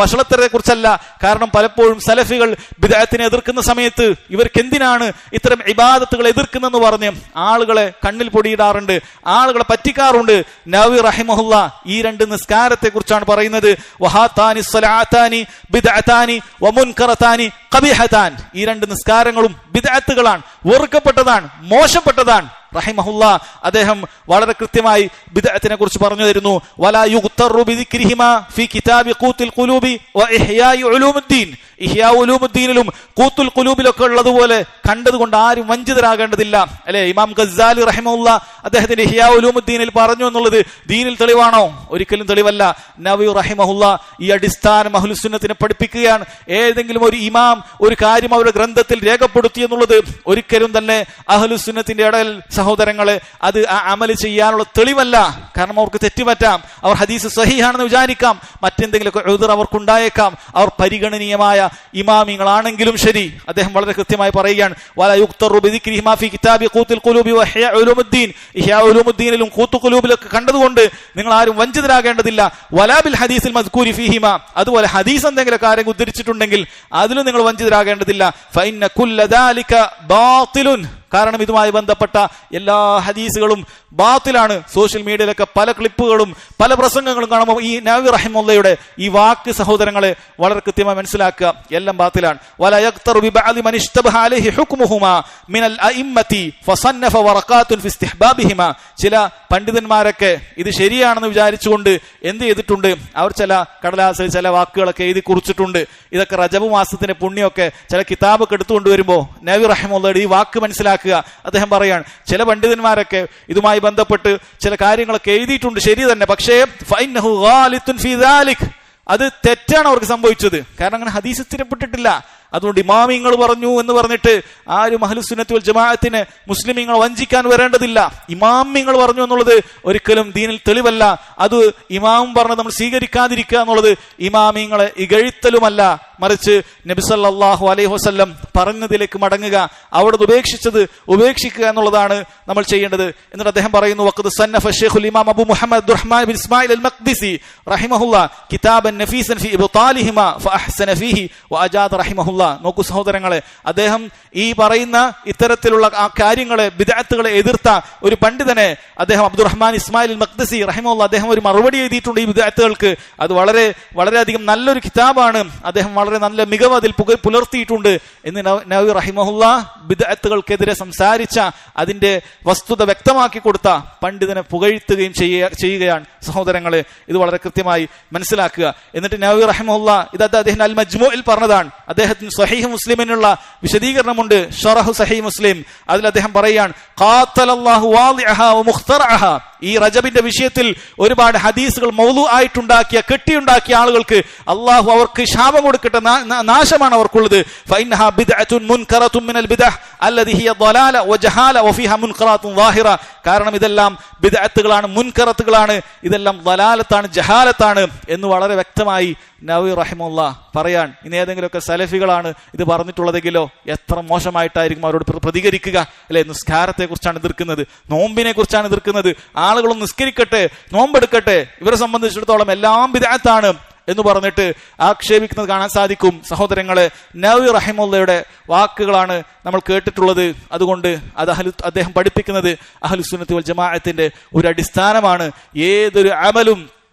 വഷളത്തരെ കുറിച്ചല്ല. കാരണം പലപ്പോഴും സലഫികൾ ബിദ്അത്തിനെ എതിർക്കുന്ന സമയത്ത് ഇവർക്ക് എന്തിനാണ് ഇത്തരം ഇബാദത്തുകൾ എതിർക്കുന്നെന്ന് പറഞ്ഞ് ആളുകളെ കണ്ണിൽ പൊടിയിടാറുണ്ട്, ആളുകളെ പറ്റിക്കാറുണ്ട്. നവവി റഹിമഹുല്ല ഈ രണ്ട് നിസ്കാരത്തെ കുറിച്ചാണ് പറയുന്നത്. വഹാതാനി സ്വലാത്താനി ബിദ്അത്താനി വമുൻകറതാനി ഖബീഹതാൻ. ഈ രണ്ട് നിസ്കാരങ്ങളും ബിദ്അത്തുകളാണ്, വെറുക്കപ്പെട്ടതാണ്, മോശപ്പെട്ടതാണ്. റഹിമഹുല്ല അദ്ദേഹം വളരെ കൃത്യമായി ബിദ്അത്തിനെ കുറിച്ച് പറഞ്ഞു തരുന്നു. വലാ യുഗ്തറു ബിദിക്രിഹിമാ ഫീ കിതാബി ഖൂത്തുൽ ഖുലൂബി വ ഇഹ്യാഇ ഉലൂമുദ്ദീൻ. ഇഹ്യാ ഉലൂമുദ്ദീനിലും ഖൂത്തുൽ ഖുലൂബിലൊക്കെ ഉള്ളതുപോലെ കണ്ടതുകൊണ്ട് ആരും വഞ്ചിതരാകേണ്ടതില്ല. അല്ലെ, ഇമാം ഗസ്സാലി റഹിമഹുല്ല അദ്ദേഹത്തിന്റെ ഇഹ്യാ ഉലൂമുദ്ദീനിൽ പറഞ്ഞു എന്നുള്ളത് ദീനിൽ തെളിവാണോ? ഒരിക്കലും തെളിവല്ല. നവവി റഹിമഹുല്ല ഈ അടിസ്ഥാനം അഹ്ലുസുന്നത്തിനെ പഠിപ്പിക്കുകയാണ്. ഏതെങ്കിലും ഒരു ഇമാം ഒരു കാര്യം അവരുടെ ഗ്രന്ഥത്തിൽ രേഖപ്പെടുത്തി എന്നുള്ളത് ഒരിക്കലും തന്നെ അഹ്ലുസുന്നത്തിന്റെ ഇടയിൽ സഹോദരങ്ങളെ അത് ആ അമല് ചെയ്യാനുള്ള തെളിവല്ല. കാരണം അവർക്ക് തെറ്റുപറ്റാം, അവർ ഹദീസ് സ്വഹീഹാണെന്ന് വിചാരിക്കാം, മറ്റെന്തെങ്കിലുമൊക്കെ ഉദ്ർ അവർക്കുണ്ടായേക്കാം. അവർ പരിഗണനീയമായ ഇമാമിങ്ങളാണെങ്കിലും ശരി. അദ്ദേഹം വളരെ കൃത്യമായി പറയുകയാണ്, വലാ യുഖ്തറു ബിദിക്രിഹിമാ ഫീ കിതാബി ഖൂത്തുൽ ഖുലൂബി വ ഇഹ്യാ ഉലൂമുദ്ദീൻ. ഇഹ്യാ ഉലൂമുദ്ദീനിലും ഖൂത്തുൽ ഖുലൂബിലൊക്കെ കണ്ടതുകൊണ്ട് നിങ്ങൾ ആരും വഞ്ചിതരാകേണ്ടതില്ല. വലാ ബിൽ ഹദീസിൽ മസ്കൂരി ഫീഹിമാ. അതുപോലെ ഹദീസ് എന്തെങ്കിലും കാര്യം ഉദ്ധരിച്ചിട്ടുണ്ടെങ്കിൽ അതിലും നിങ്ങൾ വഞ്ചിതരാകേണ്ടതില്ല. ഫഇന്ന കുല്ല ദാലിക ബാത്തിലുൻ. കാരണം ഇതുമായി ബന്ധപ്പെട്ട എല്ലാ ഹദീസുകളും ബാത്തിലാണ്. സോഷ്യൽ മീഡിയയിലൊക്കെ പല ക്ലിപ്പുകളും പല പ്രസംഗങ്ങളും കാണുമ്പോൾ ഈ നവവി റഹിമഹുല്ലയുടെ ഈ വാക്ക് സഹോദരങ്ങളെ വളരെ കൃത്യമായി മനസ്സിലാക്കുക, എല്ലാം ബാത്തിലാണ്. വലാ യഖ്തറു ബിബഅദി മൻ ഇശ്തബഹ അലൈഹി ഹുക്മുഹുമാ മിനൽ അഇമ്മത്തി ഫസന്നഫ വറഖാത്തുൻ ഫി ഇസ്തിഹ്ബാബിഹിമാ. ചില പണ്ഡിതന്മാരൊക്കെ ഇത് ശരിയാണെന്ന് വിചാരിച്ചുകൊണ്ട് എന്ത് ചെയ്തിട്ടുണ്ട്, അവർ ചില കടലാസിൽ ചില വാക്കുകളൊക്കെ എഴുതി കുറിച്ചിട്ടുണ്ട്. ഇതൊക്കെ റജബ് മാസത്തിന്റെ പുണ്യമൊക്കെ ചില കിതാബൊക്കെ എടുത്തുകൊണ്ട് വരുമ്പോൾ നവവി റഹിമഹുല്ലയുടെ ഈ വാക്ക് മനസ്സിലാക്കുക. അദ്ദേഹം പറയാണ്, ചില പണ്ഡിതന്മാരൊക്കെ ഇതുമായി ബന്ധപ്പെട്ട് ചില കാര്യങ്ങളൊക്കെ എഴുതിയിട്ടുണ്ട്, ശരി തന്നെ, പക്ഷേ ഫഇന്നഹു ഗാലിത്തുൻ ഫീ ദാലിക്. അത് തെറ്റാണ് അവർക്ക് സംഭവിച്ചത്. കാരണം അങ്ങനെ ഹദീസ് സ്ഥിരപ്പെട്ടിട്ടില്ല. അതുകൊണ്ട് ഇമാമിങ്ങൾ പറഞ്ഞു എന്ന് പറഞ്ഞിട്ട് ആരും അഹ്ലുസുന്നത്തി വൽ ജമാഅത്തിനെ മുസ്ലിമീങ്ങൾ വഞ്ചിക്കാൻ വരേണ്ടതില്ല. ഇമാമിങ്ങൾ പറഞ്ഞു എന്നുള്ളത് ഒരിക്കലും ദീനിൽ തെളിവല്ല. അത് ഇമാം പറഞ്ഞത് നമ്മൾ സ്വീകരിക്കാതിരിക്കുക എന്നുള്ളത് ഇമാമിങ്ങളെ ഇകഴ്ത്തലുമല്ല, മറിച്ച് നബി സല്ലല്ലാഹു അലൈഹി വസല്ലം പറഞ്ഞതിലേക്ക് മടങ്ങുക, അവിടെ ഉപേക്ഷിച്ചത് ഉപേക്ഷിക്കുക എന്നുള്ളതാണ് നമ്മൾ ചെയ്യേണ്ടത്. എന്നിട്ട് അദ്ദേഹം പറയുന്നു, വഖദ് സന്നഫ ശൈഖുൽ ഇമാം അബൂ മുഹമ്മദ് അബ്ദുറഹ്മാൻ ബിൻ ഇസ്മായിൽ അൽ മഖ്ദിസി റഹിമഹുല്ലാ കിതാബൻ നഫീസൻ ഫീ ഇബ്താലിഹിമാ ഫഅഹ്സന ഫീഹി വഅജാദ റഹിമഹുല്ലാ. നോക്കൂ സഹോദരങ്ങളെ, അദ്ദേഹം ഈ പറയുന്ന ഇത്തരത്തിലുള്ള ആ കാര്യങ്ങളെ ബിദ്അത്തുകളെ എതിർത്ത ഒരു പണ്ഡിതനെ അദ്ദേഹം അബ്ദുറഹ്മാൻ ഇസ്മായിൽ അൽ മഖ്ദിസി റഹിമഹുല്ലാ അദ്ദേഹം ഒരു മറുപടി എഴുതിയിട്ടുണ്ട് ഈ ബിദ്അത്തുകൾക്ക്. അത് വളരെയധികം നല്ലൊരു കിതാബാണ്. അദ്ദേഹം വളരെ നല്ല മികവ് അതിൽ പുലർത്തിയിട്ടുണ്ട് എന്ന് നവവി റഹിമഹുല്ലാ ബിദ്അത്തുകൾക്കെതിരെ സംസാരിച്ച അതിന്റെ വസ്തുത വ്യക്തമാക്കി കൊടുത്ത പണ്ഡിതനെ പുകഴ്ത്തുകയും ചെയ്യുകയാണ്. സഹോദരങ്ങളെ, ഇത് വളരെ കൃത്യമായി മനസ്സിലാക്കുക. എന്നിട്ട് നവവി റഹിമഹുല്ലാ ഇത് അദ്ദേഹം അൽ മജ്മൂഇൽ പറഞ്ഞതാണ്. അദ്ദേഹത്തിന് സ്വഹീഹ് മുസ്ലിമിനുള്ള വിശദീകരണമുണ്ട്, ശറഹ് സഹീഹ് മുസ്ലിം. അതിൽ അദ്ദേഹം പറയുകയാണ്, ഖാത്തലല്ലാഹു വാളിഅഹാ വമുഖ്തറഅഹാ. ഈ റജബിന്റെ വിഷയത്തിൽ ഒരുപാട് ഹദീസുകൾ മൗലു ആയിട്ടുണ്ടാക്കിയ കെട്ടിയുണ്ടാക്കിയ ആളുകൾക്ക് അള്ളാഹു അവർക്ക് ശാപം കൊടുക്കട്ടെ, നാശമാണ് അവർക്കുള്ളത്. ഫഇന്നഹാ ബിദ്അത്തുൻ മുൻകറത്തുൻ മിനൽ ബിദ്അഹ് അല്ലദി ഹിയ ളലാല വജഹാല വഫീഹാ മുൻകറാത്തുൻ ളാഹിറ. കാരണം ഇതെല്ലാം ബിദ്അത്തുകളാണ്, മുൻകറത്തുകളാണ്, ഇതെല്ലാം ളലാലത്താണ്, ജഹാലത്താണ് എന്ന് വളരെ വ്യക്തമായി നവവി റഹിമഹുല്ലാ പറയാൻ. ഇനി ഏതെങ്കിലുമൊക്കെ സലഫികളാണ് ഇത് പറഞ്ഞിട്ടുള്ളതെങ്കിലോ എത്ര മോശമായിട്ടായിരിക്കും അവരോട് പ്രതികരിക്കുക. അല്ലെ, നിസ്കാരത്തെ കുറിച്ചാണ് എതിർക്കുന്നത്, നോമ്പിനെ കുറിച്ചാണ് എതിർക്കുന്നത്. ആളുകളൊന്നും നിസ്കരിക്കട്ടെ, നോമ്പെടുക്കട്ടെ, ഇവരെ സംബന്ധിച്ചിടത്തോളം എല്ലാം ബിദ്അത്താണ് എന്ന് പറഞ്ഞിട്ട് ആക്ഷേപിക്കുന്നത് കാണാൻ സാധിക്കും. സഹോദരങ്ങളെ, നവവി റഹിമഹുല്ലയുടെ വാക്കുകളാണ് നമ്മൾ കേട്ടിട്ടുള്ളത്. അതുകൊണ്ട് അത് അദ്ദേഹം പഠിപ്പിക്കുന്നത് അഹ്ലുസുന്നത്തി വൽ ജമാഅത്തിന്റെ ഒരു അടിസ്ഥാനമാണ്. ഏതൊരു അമലും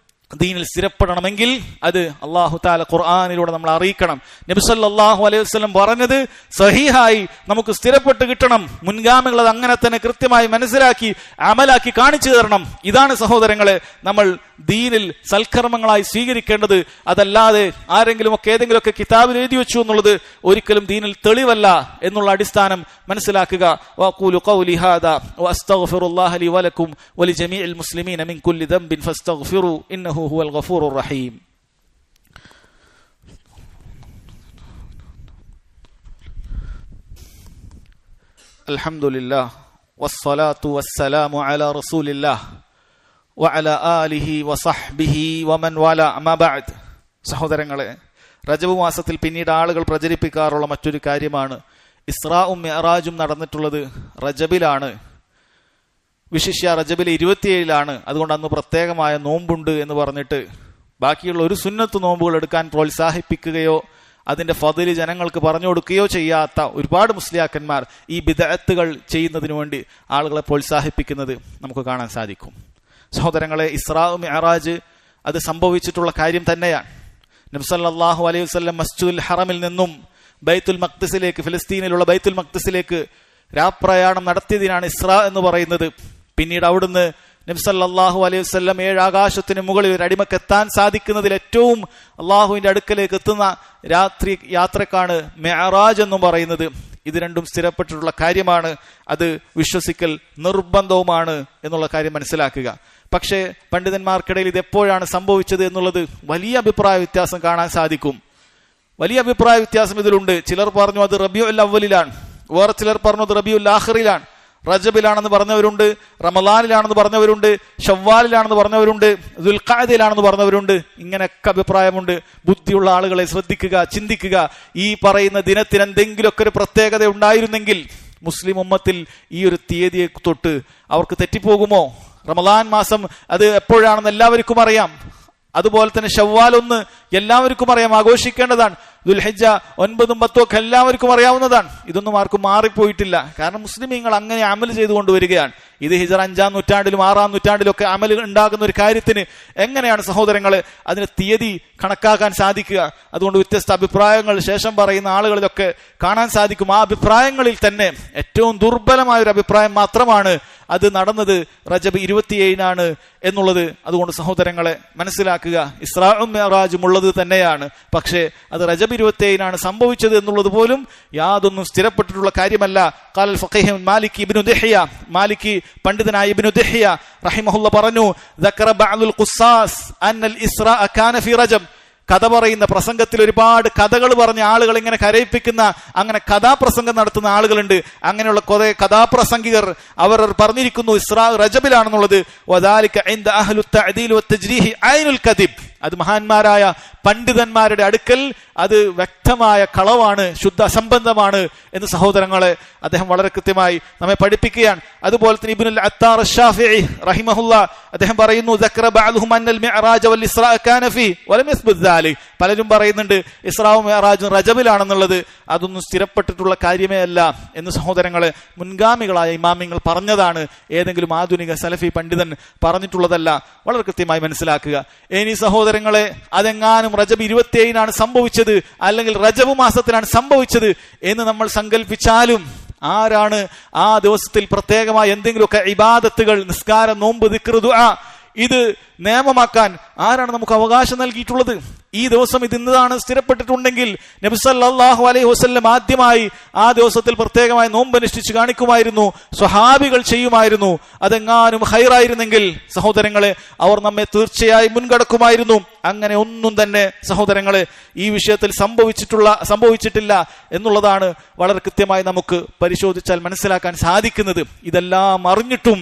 ദീനിൽ സ്ഥിരപ്പെടണമെങ്കിൽ അത് അല്ലാഹു തആല ഖുർആനിലൂടെ നമ്മൾ അറിയിക്കണം. നബി സല്ലല്ലാഹു അലൈഹി വസല്ലം പറഞ്ഞത് സഹീഹായി നമുക്ക് സ്ഥിരപ്പെട്ട് കിട്ടണം. മുൻഗാമികൾ അത് അങ്ങനെ തന്നെ കൃത്യമായി മനസ്സിലാക്കി അമലാക്കി കാണിച്ചു തരണം. ഇതാണ് സഹോദരങ്ങളെ നമ്മൾ ദീനിൽ സൽക്കർമ്മങ്ങളായി സ്വീകരിക്കേണ്ടത്. അതല്ലാതെ ആരെങ്കിലും ഒക്കെ ഏതെങ്കിലുമൊക്കെ കിതാബിൽ എഴുതി വെച്ചു എന്നുള്ളത് ഒരിക്കലും ദീനിൽ തെളിവല്ല എന്നുള്ള അടിസ്ഥാനം മനസ്സിലാക്കുക. വഖൂലു ഖൗലി ഹാദാ വഅസ്തഗ്ഫിറുല്ലാഹ ലി വലക്കും വലിജമീഇൽ മുസ്ലിമീന മിൻ കുല്ലി ദംബിൻ ഫസ്തഗ്ഫിറു ഇന്നഹു ഹുവൽ ഗഫൂറുർ റഹീം. അൽഹംദുലില്ലാഹ് വസ്സലാത്തു വസ്സലാമു അലാ റസൂലില്ലാഹ് വഅലാ ആലിഹി വസഹ്ബിഹി വമൻ വാല. അമ്മാ ബഅദ്. സഹോദരങ്ങളെ, റജബ് മാസത്തിൽ പിന്നീട് ആളുകൾ പ്രചരിപ്പിക്കാറുള്ള മറ്റൊരു കാര്യമാണ് ഇസ്രാഉം മിഅ്റാജും നടന്നിട്ടുള്ളത് റജബിലാണ്. വിശിഷ്യ റജബിലെ 27 അതുകൊണ്ട് അന്ന് പ്രത്യേകമായ നോമ്പുണ്ട് എന്ന് പറഞ്ഞിട്ട് ബാക്കിയുള്ള ഒരു സുന്നത്ത് നോമ്പുകൾ എടുക്കാൻ പ്രോത്സാഹിപ്പിക്കുകയോ അതിന്റെ ഫضില് ജനങ്ങൾക്ക് പറഞ്ഞു കൊടുക്കുകയോ ചെയ്യാത്ത ഒരുപാട് മുസ്ലിയാക്കന്മാർ ഈ ബിദ്അത്തുകൾ ചെയ്യുന്നതിനു വേണ്ടി ആളുകളെ പ്രോത്സാഹിപ്പിക്കുന്നത് നമുക്ക് കാണാൻ സാധിക്കും. സഹോദരങ്ങളെ, ഇസ്രാ മിഅ്റാജ് അത് സംഭവിച്ചിട്ടുള്ള കാര്യം തന്നെയാണ്. നബി സല്ലല്ലാഹു അലൈഹി വസല്ലം മസ്ജിദുൽ ഹറമിൽ നിന്നും ബൈത്തുൽ മഖ്ദിസിലേക്ക്, ഫലസ്തീനിലുള്ള ബൈത്തുൽ മഖ്ദിസിലേക്ക് രാപ്രയാണം നടത്തിയതിനാണ് ഇസ്രാ എന്ന് പറയുന്നത്. പിന്നീട് അവിടുന്ന് നബി സല്ലല്ലാഹു അലൈഹി വസല്ലം 7 ആകാശത്തിന് മുകളിൽ ഒരു അടിമക്ക് എത്താൻ സാധിക്കുന്നതിൽ ഏറ്റവും അള്ളാഹുവിന്റെ അടുക്കലേക്ക് എത്തുന്ന രാത്രി യാത്രക്കാണ് മിഅ്റാജ് എന്നും പറയുന്നത്. ഇത് രണ്ടും സ്ഥിരപ്പെട്ടിട്ടുള്ള കാര്യമാണ്. അത് വിശ്വസിക്കൽ നിർബന്ധവുമാണ് എന്നുള്ള കാര്യം മനസ്സിലാക്കുക. പക്ഷേ പണ്ഡിതന്മാർക്കിടയിൽ ഇത് എപ്പോഴാണ് സംഭവിച്ചത് എന്നുള്ളത് വലിയ അഭിപ്രായ വ്യത്യാസം കാണാൻ സാധിക്കും. വലിയ അഭിപ്രായ വ്യത്യാസം ഇതിലുണ്ട്. ചിലർ പറഞ്ഞു അത് റബീഉൽ അവ്വലിലാണ്, വേറെ ചിലർ പറഞ്ഞു അത് റബീഉൽ ആഖിറിലാണ്. റജബിലാണെന്ന് പറഞ്ഞവരുണ്ട്, റമളാനിലാണെന്ന് പറഞ്ഞവരുണ്ട്, ഷവ്വാലിലാണെന്ന് പറഞ്ഞവരുണ്ട്, ദുൽഖഅദയിലാണെന്ന് പറഞ്ഞവരുണ്ട്. ഇങ്ങനെയൊക്കെ അഭിപ്രായമുണ്ട്. ബുദ്ധിയുള്ള ആളുകളെ ശ്രദ്ധിക്കുക, ചിന്തിക്കുക. ഈ പറയുന്ന ദിനത്തിന് എന്തെങ്കിലുമൊക്കെ ഒരു പ്രത്യേകത ഉണ്ടായിരുന്നെങ്കിൽ മുസ്ലിം ഉമ്മത്തിൽ ഈ ഒരു തീയതിയെ തൊട്ട് അവർക്ക് തെറ്റിപ്പോകുമോ? റമളാൻ മാസം അത് എപ്പോഴാണെന്ന് എല്ലാവർക്കും അറിയാം. അതുപോലെ തന്നെ ഷവ്വാൽ 1 എല്ലാവർക്കും അറിയാം, ആഘോഷിക്കേണ്ടതാണ്. ദുൽഹിജ്ജ 9, 10 ഒക്കെ എല്ലാവർക്കും അറിയാവുന്നതാണ്. ഇതൊന്നും ആർക്കും മാറിപ്പോയിട്ടില്ല. കാരണം മുസ്ലിമീങ്ങൾ അങ്ങനെ അമൽ ചെയ്തുകൊണ്ടുവരികയാണ്. ഇത് ഹിജ്റ 5-ാം നൂറ്റാണ്ടിലും 6-ാം നൂറ്റാണ്ടിലൊക്കെ അമൽ ഉണ്ടാകുന്ന ഒരു കാര്യത്തിന് എങ്ങനെയാണ് സഹോദരങ്ങളെ അതിന് തീയതി കണക്കാക്കാൻ സാധിക്കുക? അതുകൊണ്ട് വ്യത്യസ്ത അഭിപ്രായങ്ങൾ ശേഷം പറയുന്ന ആളുകളിലൊക്കെ കാണാൻ സാധിക്കും. ആ അഭിപ്രായങ്ങളിൽ തന്നെ ഏറ്റവും ദുർബലമായ ഒരു അഭിപ്രായം മാത്രമാണ് അത് നടന്നത് റജബ് 27 എന്നുള്ളത്. അതുകൊണ്ട് സഹോദരങ്ങളെ മനസ്സിലാക്കുക, ഇസ്രാഉം മിഅ്റാജും ഉള്ളത് തന്നെയാണ്. പക്ഷേ അത് റജബ് 27 സംഭവിച്ചത് എന്നുള്ളത് പോലും യാതൊന്നും സ്ഥിരപ്പെട്ടിട്ടുള്ള കാര്യമല്ല. ഖാലൽ ഫഖീഹ് മാലികി ഇബ്നു ദിഹ്യ, മാലികി പണ്ഡിതനായ ഇബ്നു ദിഹ്യ റഹിമഹുല്ലാഹ് പറഞ്ഞു, ദക്കറ ബഅദുൽ ഖുസ്സാസ് അന്നൽ ഇസ്റാ കാന ഫി റജബ്. കഥ പറയുന്ന പ്രസംഗത്തിൽ ഒരുപാട് കഥകൾ പറഞ്ഞ ആളുകൾ, ഇങ്ങനെ കരയിപ്പിക്കുന്ന അങ്ങനെ കഥാപ്രസംഗം നടത്തുന്ന ആളുകളുണ്ട്. അങ്ങനെയുള്ള കുറെ കഥാപ്രസംഗികർ അവർ പറഞ്ഞിരിക്കുന്നു ഇസ്രാ റജബിലാണെന്നുള്ളത്. വദാലിക ഇൻദ അഹ്ലു തഅദീൽ വതജ്രീഹ് ഐനുൽ കദിബ്. അത് മഹാന്മാരായ പണ്ഡിതന്മാരുടെ അടുക്കൽ അത് വ്യക്തമായ കളവാണ്, ശുദ്ധ അസംബന്ധമാണ് എന്ന് സഹോദരങ്ങളെ അദ്ദേഹം വളരെ കൃത്യമായി നമ്മെ പഠിപ്പിക്കുകയാണ്. അതുപോലെ തന്നെ ഇബ്നുൽ അത്താർ അശ്ശാഫിഈ റഹിമഹുല്ലാഹ് അദ്ദേഹം പറയുന്നു, ദക്കറ ബഅദുഹും അന്നൽ മിഅ്റാജ് വൽ ഇസ്റാ കാന ഫീ വലം യസ്ബുത് ദാലിക്. പലരും പറയുന്നുണ്ട് ഇസ്രാവും മിഅ്റാജും റജബിലാണെന്നുള്ളത്. അതൊന്നും സ്ഥിരപ്പെട്ടിട്ടുള്ള കാര്യമേ അല്ല എന്ന് സഹോദരങ്ങളെ മുൻഗാമികളായ ഇമാമിങ്ങൾ പറഞ്ഞതാണ്. ഏതെങ്കിലും ആധുനിക സലഫി പണ്ഡിതൻ പറഞ്ഞിട്ടുള്ളതല്ല. വളരെ കൃത്യമായി മനസ്സിലാക്കുക. ഇനി സഹോദരങ്ങളെ അതെങ്ങാനും റജബ് 27 സംഭവിച്ചത് അല്ലെങ്കിൽ റജബ് മാസത്തിലാണ് സംഭവിച്ചത് എന്ന് നമ്മൾ സങ്കല്പിച്ചാലും ആരാണ് ആ ദിവസത്തിൽ പ്രത്യേകമായ എന്തെങ്കിലുമൊക്കെ ഇബാദത്തുകൾ, നിസ്കാരം, നോമ്പ്, ദിക്ർ, ദുആ ഇത് നിയമമാക്കാൻ ആരാണ് നമുക്ക് അവകാശം നൽകിയിട്ടുള്ളത്? ഈ ദിവസം ഇത് ഇന്നതാണ് സ്ഥിരപ്പെട്ടിട്ടുണ്ടെങ്കിൽ നബി സല്ലല്ലാഹു അലൈഹി വസല്ലം ആദ്യമായി ആ ദിവസത്തിൽ പ്രത്യേകമായി നോമ്പ് അനുഷ്ഠിച്ച് കാണിക്കുമായിരുന്നു, സ്വഹാബികൾ ചെയ്യുമായിരുന്നു. അതെങ്ങാനും ഖൈറായിരുന്നെങ്കിൽ സഹോദരങ്ങളെ അവർ നമ്മെ തീർച്ചയായും മുൻകടക്കുമായിരുന്നു. അങ്ങനെ ഒന്നും തന്നെ സഹോദരങ്ങളെ ഈ വിഷയത്തിൽ സംഭവിച്ചിട്ടില്ല എന്നുള്ളതാണ് വളരെ കൃത്യമായി നമുക്ക് പരിശോധിച്ചാൽ മനസ്സിലാക്കാൻ സാധിക്കുന്നത്. ഇതെല്ലാം അറിഞ്ഞിട്ടും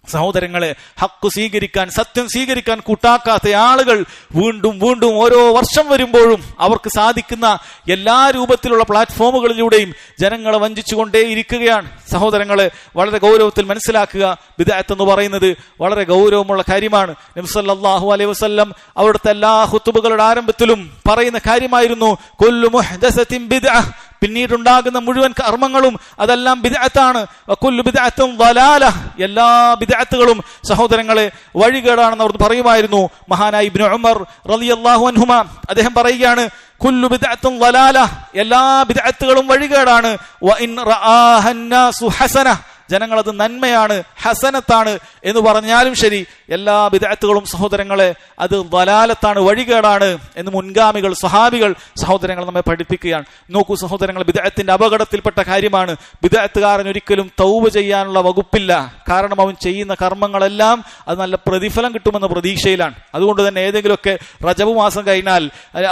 സഹോദരങ്ങളെ ഹക്ക് സ്വീകരിക്കാൻ, സത്യം സ്വീകരിക്കാൻ കൂട്ടാക്കാത്ത ആളുകൾ വീണ്ടും വീണ്ടും ഓരോ വർഷം വരുമ്പോഴും അവർക്ക് സാധിക്കുന്ന എല്ലാ രൂപത്തിലുള്ള പ്ലാറ്റ്ഫോമുകളിലൂടെയും ജനങ്ങളെ വഞ്ചിച്ചുകൊണ്ടേയിരിക്കുകയാണ്. സഹോദരങ്ങളെ വളരെ ഗൗരവത്തിൽ മനസ്സിലാക്കുക. ബിദ്അത്ത് എന്ന് പറയുന്നത് വളരെ ഗൗരവമുള്ള കാര്യമാണ്. നബി സല്ലല്ലാഹു അലൈഹി വസല്ലം അവിടുത്തെ എല്ലാ ഖുതുബകളുടെ ആരംഭത്തിലും പറയുന്ന കാര്യമായിരുന്നു, കുല്ലു മുഹ്ദസത്തിൻ ബിദ്അഹ്. പിന്നീടുണ്ടാകുന്ന മുഴുവൻ കർമ്മങ്ങളും അതെല്ലാം ബിദ്അത്താണ്. വകുല്ലു ബിദ്അത്തുൻ ളലാല. എല്ലാ ബിദ്അത്തുകളും സഹോദരങ്ങളെ വഴികേടാണെന്ന് അവർ പറയുമായിരുന്നു. മഹാനായ ഇബ്നു ഉമർ റളിയല്ലാഹു അൻഹുമാ അദ്ദേഹം പറയുകയാണ്, കുല്ലു ബിദ്അത്തുൻ ളലാല. എല്ലാ ബിദ്അത്തുകളും വഴികേടാണ്. വ ഇൻ റആഹന്നാസു ഹസന. ജനങ്ങൾ അത് നന്മയാണ്, ഹസനത്താണ് എന്ന് പറഞ്ഞാലും ശരി, എല്ലാ ബിദ്അത്തുകളും സഹോദരങ്ങളെ അത് ദലാലത്താണ്, വഴികേടാണ് എന്ന് മുൻഗാമികൾ, സ്വഹാബികൾ സഹോദരങ്ങൾ നമ്മെ പഠിപ്പിക്കുകയാണ്. നോക്കൂ സഹോദരങ്ങൾ, ബിദ്അത്തിന്റെ അപകടത്തിൽപ്പെട്ട കാര്യമാണ്. ബിദ്അത്തുകാരൻ ഒരിക്കലും തൗബ ചെയ്യാനുള്ള വകുപ്പില്ല. കാരണം അവൻ ചെയ്യുന്ന കർമ്മങ്ങളെല്ലാം അത് നല്ല പ്രതിഫലം കിട്ടുമെന്ന പ്രതീക്ഷയിലാണ്. അതുകൊണ്ട് തന്നെ ഏതെങ്കിലുമൊക്കെ റജബ് മാസം കഴിഞ്ഞാൽ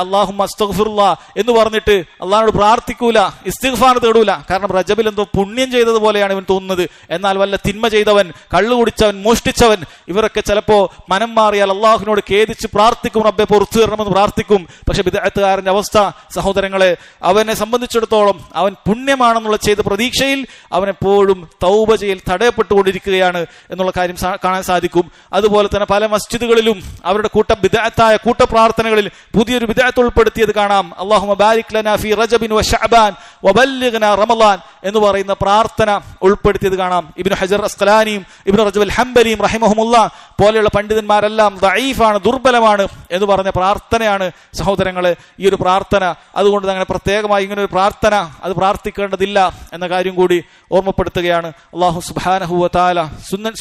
അല്ലാഹുമ്മ അസ്തഗ്ഫിറുല്ലാഹ് എന്ന് പറഞ്ഞിട്ട് അള്ളാഹുവോട് പ്രാർത്ഥിക്കൂല, ഇസ്തിഗ്ഫാർ തേടൂല. കാരണം റജബിൽ എന്തോ പുണ്യം ചെയ്തതുപോലെയാണ് ഇവൻ തോന്നുന്നത്. എന്നാൽ വല്ല തിന്മ ചെയ്തവൻ, കള്ളു കുടിച്ചവൻ, മോഷ്ടിച്ചവൻ, ഇവരൊക്കെ ചിലപ്പോ മനം മാറിയാൽ അള്ളാഹുവിനോട് ഖേദിച്ച് പ്രാർത്ഥിക്കും, റബ്ബെ പുറത്തു തരണമെന്ന് പ്രാർത്ഥിക്കും. പക്ഷെ ബിദ്അത്തുകാരന്റെ അവസ്ഥ സഹോദരങ്ങളെ, അവനെ സംബന്ധിച്ചിടത്തോളം അവൻ പുണ്യമാണെന്നുള്ള ചെയ്ത പ്രതീക്ഷയിൽ അവനെപ്പോഴും തൗബ ചെയ്യൽ തടയപ്പെട്ടുകൊണ്ടിരിക്കുകയാണ് എന്നുള്ള കാര്യം കാണാൻ സാധിക്കും. അതുപോലെ തന്നെ പല മസ്ജിദുകളിലും അവരുടെ ബിദ്അത്തായ കൂട്ടപ്രാർത്ഥനകളിൽ പുതിയൊരു ബിദ്അത്ത് ഉൾപ്പെടുത്തിയത് കാണാം. അല്ലാഹുമ്മ ബാരിക് ലനാ ഫീ റജബിൻ വ ശഅബാൻ വബല്ലിഗ്നാ റമളാൻ എന്ന് പറയുന്ന പ്രാർത്ഥന ഉൾപ്പെടുത്തിയത് കാണാം. ഇബ്നു ഹജർ അസ്ഖലാനിയും ഇബ്നു റജബ് അൽ ഹംബലിയും റഹിമഹുമുല്ലാ പോലെയുള്ള പണ്ഡിതന്മാരെല്ലാം ദഈഫാണ്, ദുർബലമാണ് എന്ന് പറഞ്ഞ പ്രാർത്ഥനയാണ് സഹോദരങ്ങളെ ഈ ഒരു പ്രാർത്ഥന. അതുകൊണ്ട് അങ്ങനെ പ്രത്യേകമായി ഇങ്ങനെ ഒരു പ്രാർത്ഥന അത് പ്രാർത്ഥിക്കേണ്ടതില്ല എന്ന കാര്യം കൂടി ഓർമ്മപ്പെടുത്തുകയാണ്. അല്ലാഹു സുബ്ഹാനഹു വ തആല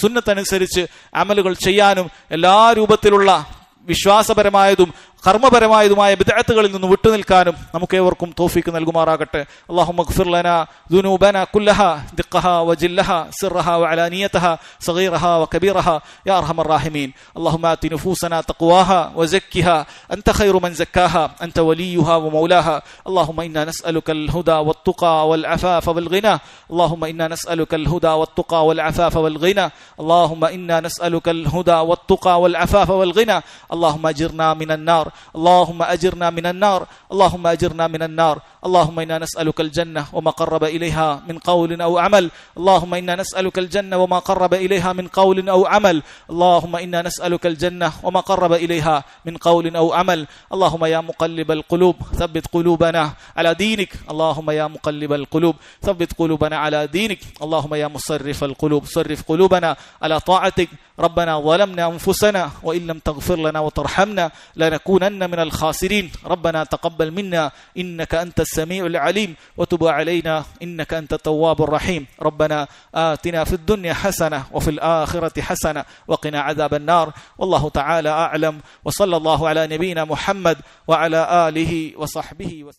സുന്നത്തനുസരിച്ച് അമലുകൾ ചെയ്യാനും എല്ലാ രൂപത്തിലുള്ള വിശ്വാസപരമായതും കർമ്മപരമായതുമായ ബിദ്അത്തുകളിൽ നിന്ന് വിട്ടുനിൽക്കാനും നമുക്കേവർക്കും തൗഫീഖ് നൽകുമാറാകട്ടെ. അല്ലാഹുമ്മ ഗ്ഫിർ ലനാ ദുനൂബനാ കുല്ലഹാ ദിഖ്ഖഹാ വജില്ലഹാ സിർറഹാ വഅലാനിയതഹാ സഗീറഹാ വകബീറഹാ യാ അർഹമർ റഹീമീൻ. അല്ലാഹുമ്മ ആതി നുഫൂസനാ തഖ്വാഹാ വസക്കിഹാ അൻത ഖൈറു മൻ സക്കാഹാ അൻത വലിയുഹാ വമൗലാഹാ. അല്ലാഹുമ്മ ഇന്നാ നസ്അലുകൽ ഹുദാ വത്തുഖാ വൽ അഫാഫ വൽ ഗിനാ. അല്ലാഹുമ്മ ഇന്നാ നസ്അലുകൽ ഹുദാ വത്തുഖാ വൽ അഫാഫ വൽ ഗിനാ. അല്ലാഹുമ്മ ഇന്നാ നസ്അലുകൽ ഹുദാ വത്തുഖാ വൽ അഫാഫ വൽ ഗിനാ. അല്ലാഹുമ്മ അജിർനാ മിനൻ നാർ. اللهم أجرنا من النار. اللهم أجرنا من النار. اللهم إنا نسألك الجنة وما قرب إليها من قول أو عمل. اللهم إنا نسألك الجنة وما قرب إليها من قول أو عمل. اللهم إنا نسألك الجنة وما قرب إليها من قول أو عمل. اللهم يا مقلب القلوب ثبت قلوبنا على دينك. اللهم يا مقلب القلوب ثبت قلوبنا على دينك. اللهم يا مصرف القلوب صرف قلوبنا على طاعتك. ربنا ظلمنا أنفسنا وإن لم تغفر لنا وترحمنا لنكونن من الخاسرين. ربنا تقبل منا إنك أنت السميع العليم وتب علينا إنك أنت التواب الرحيم. ربنا آتنا في الدنيا حسنة وفي الآخرة حسنة وقنا عذاب النار. والله تعالى أعلم وصلى الله على نبينا محمد وعلى آله وصحبه وسلم.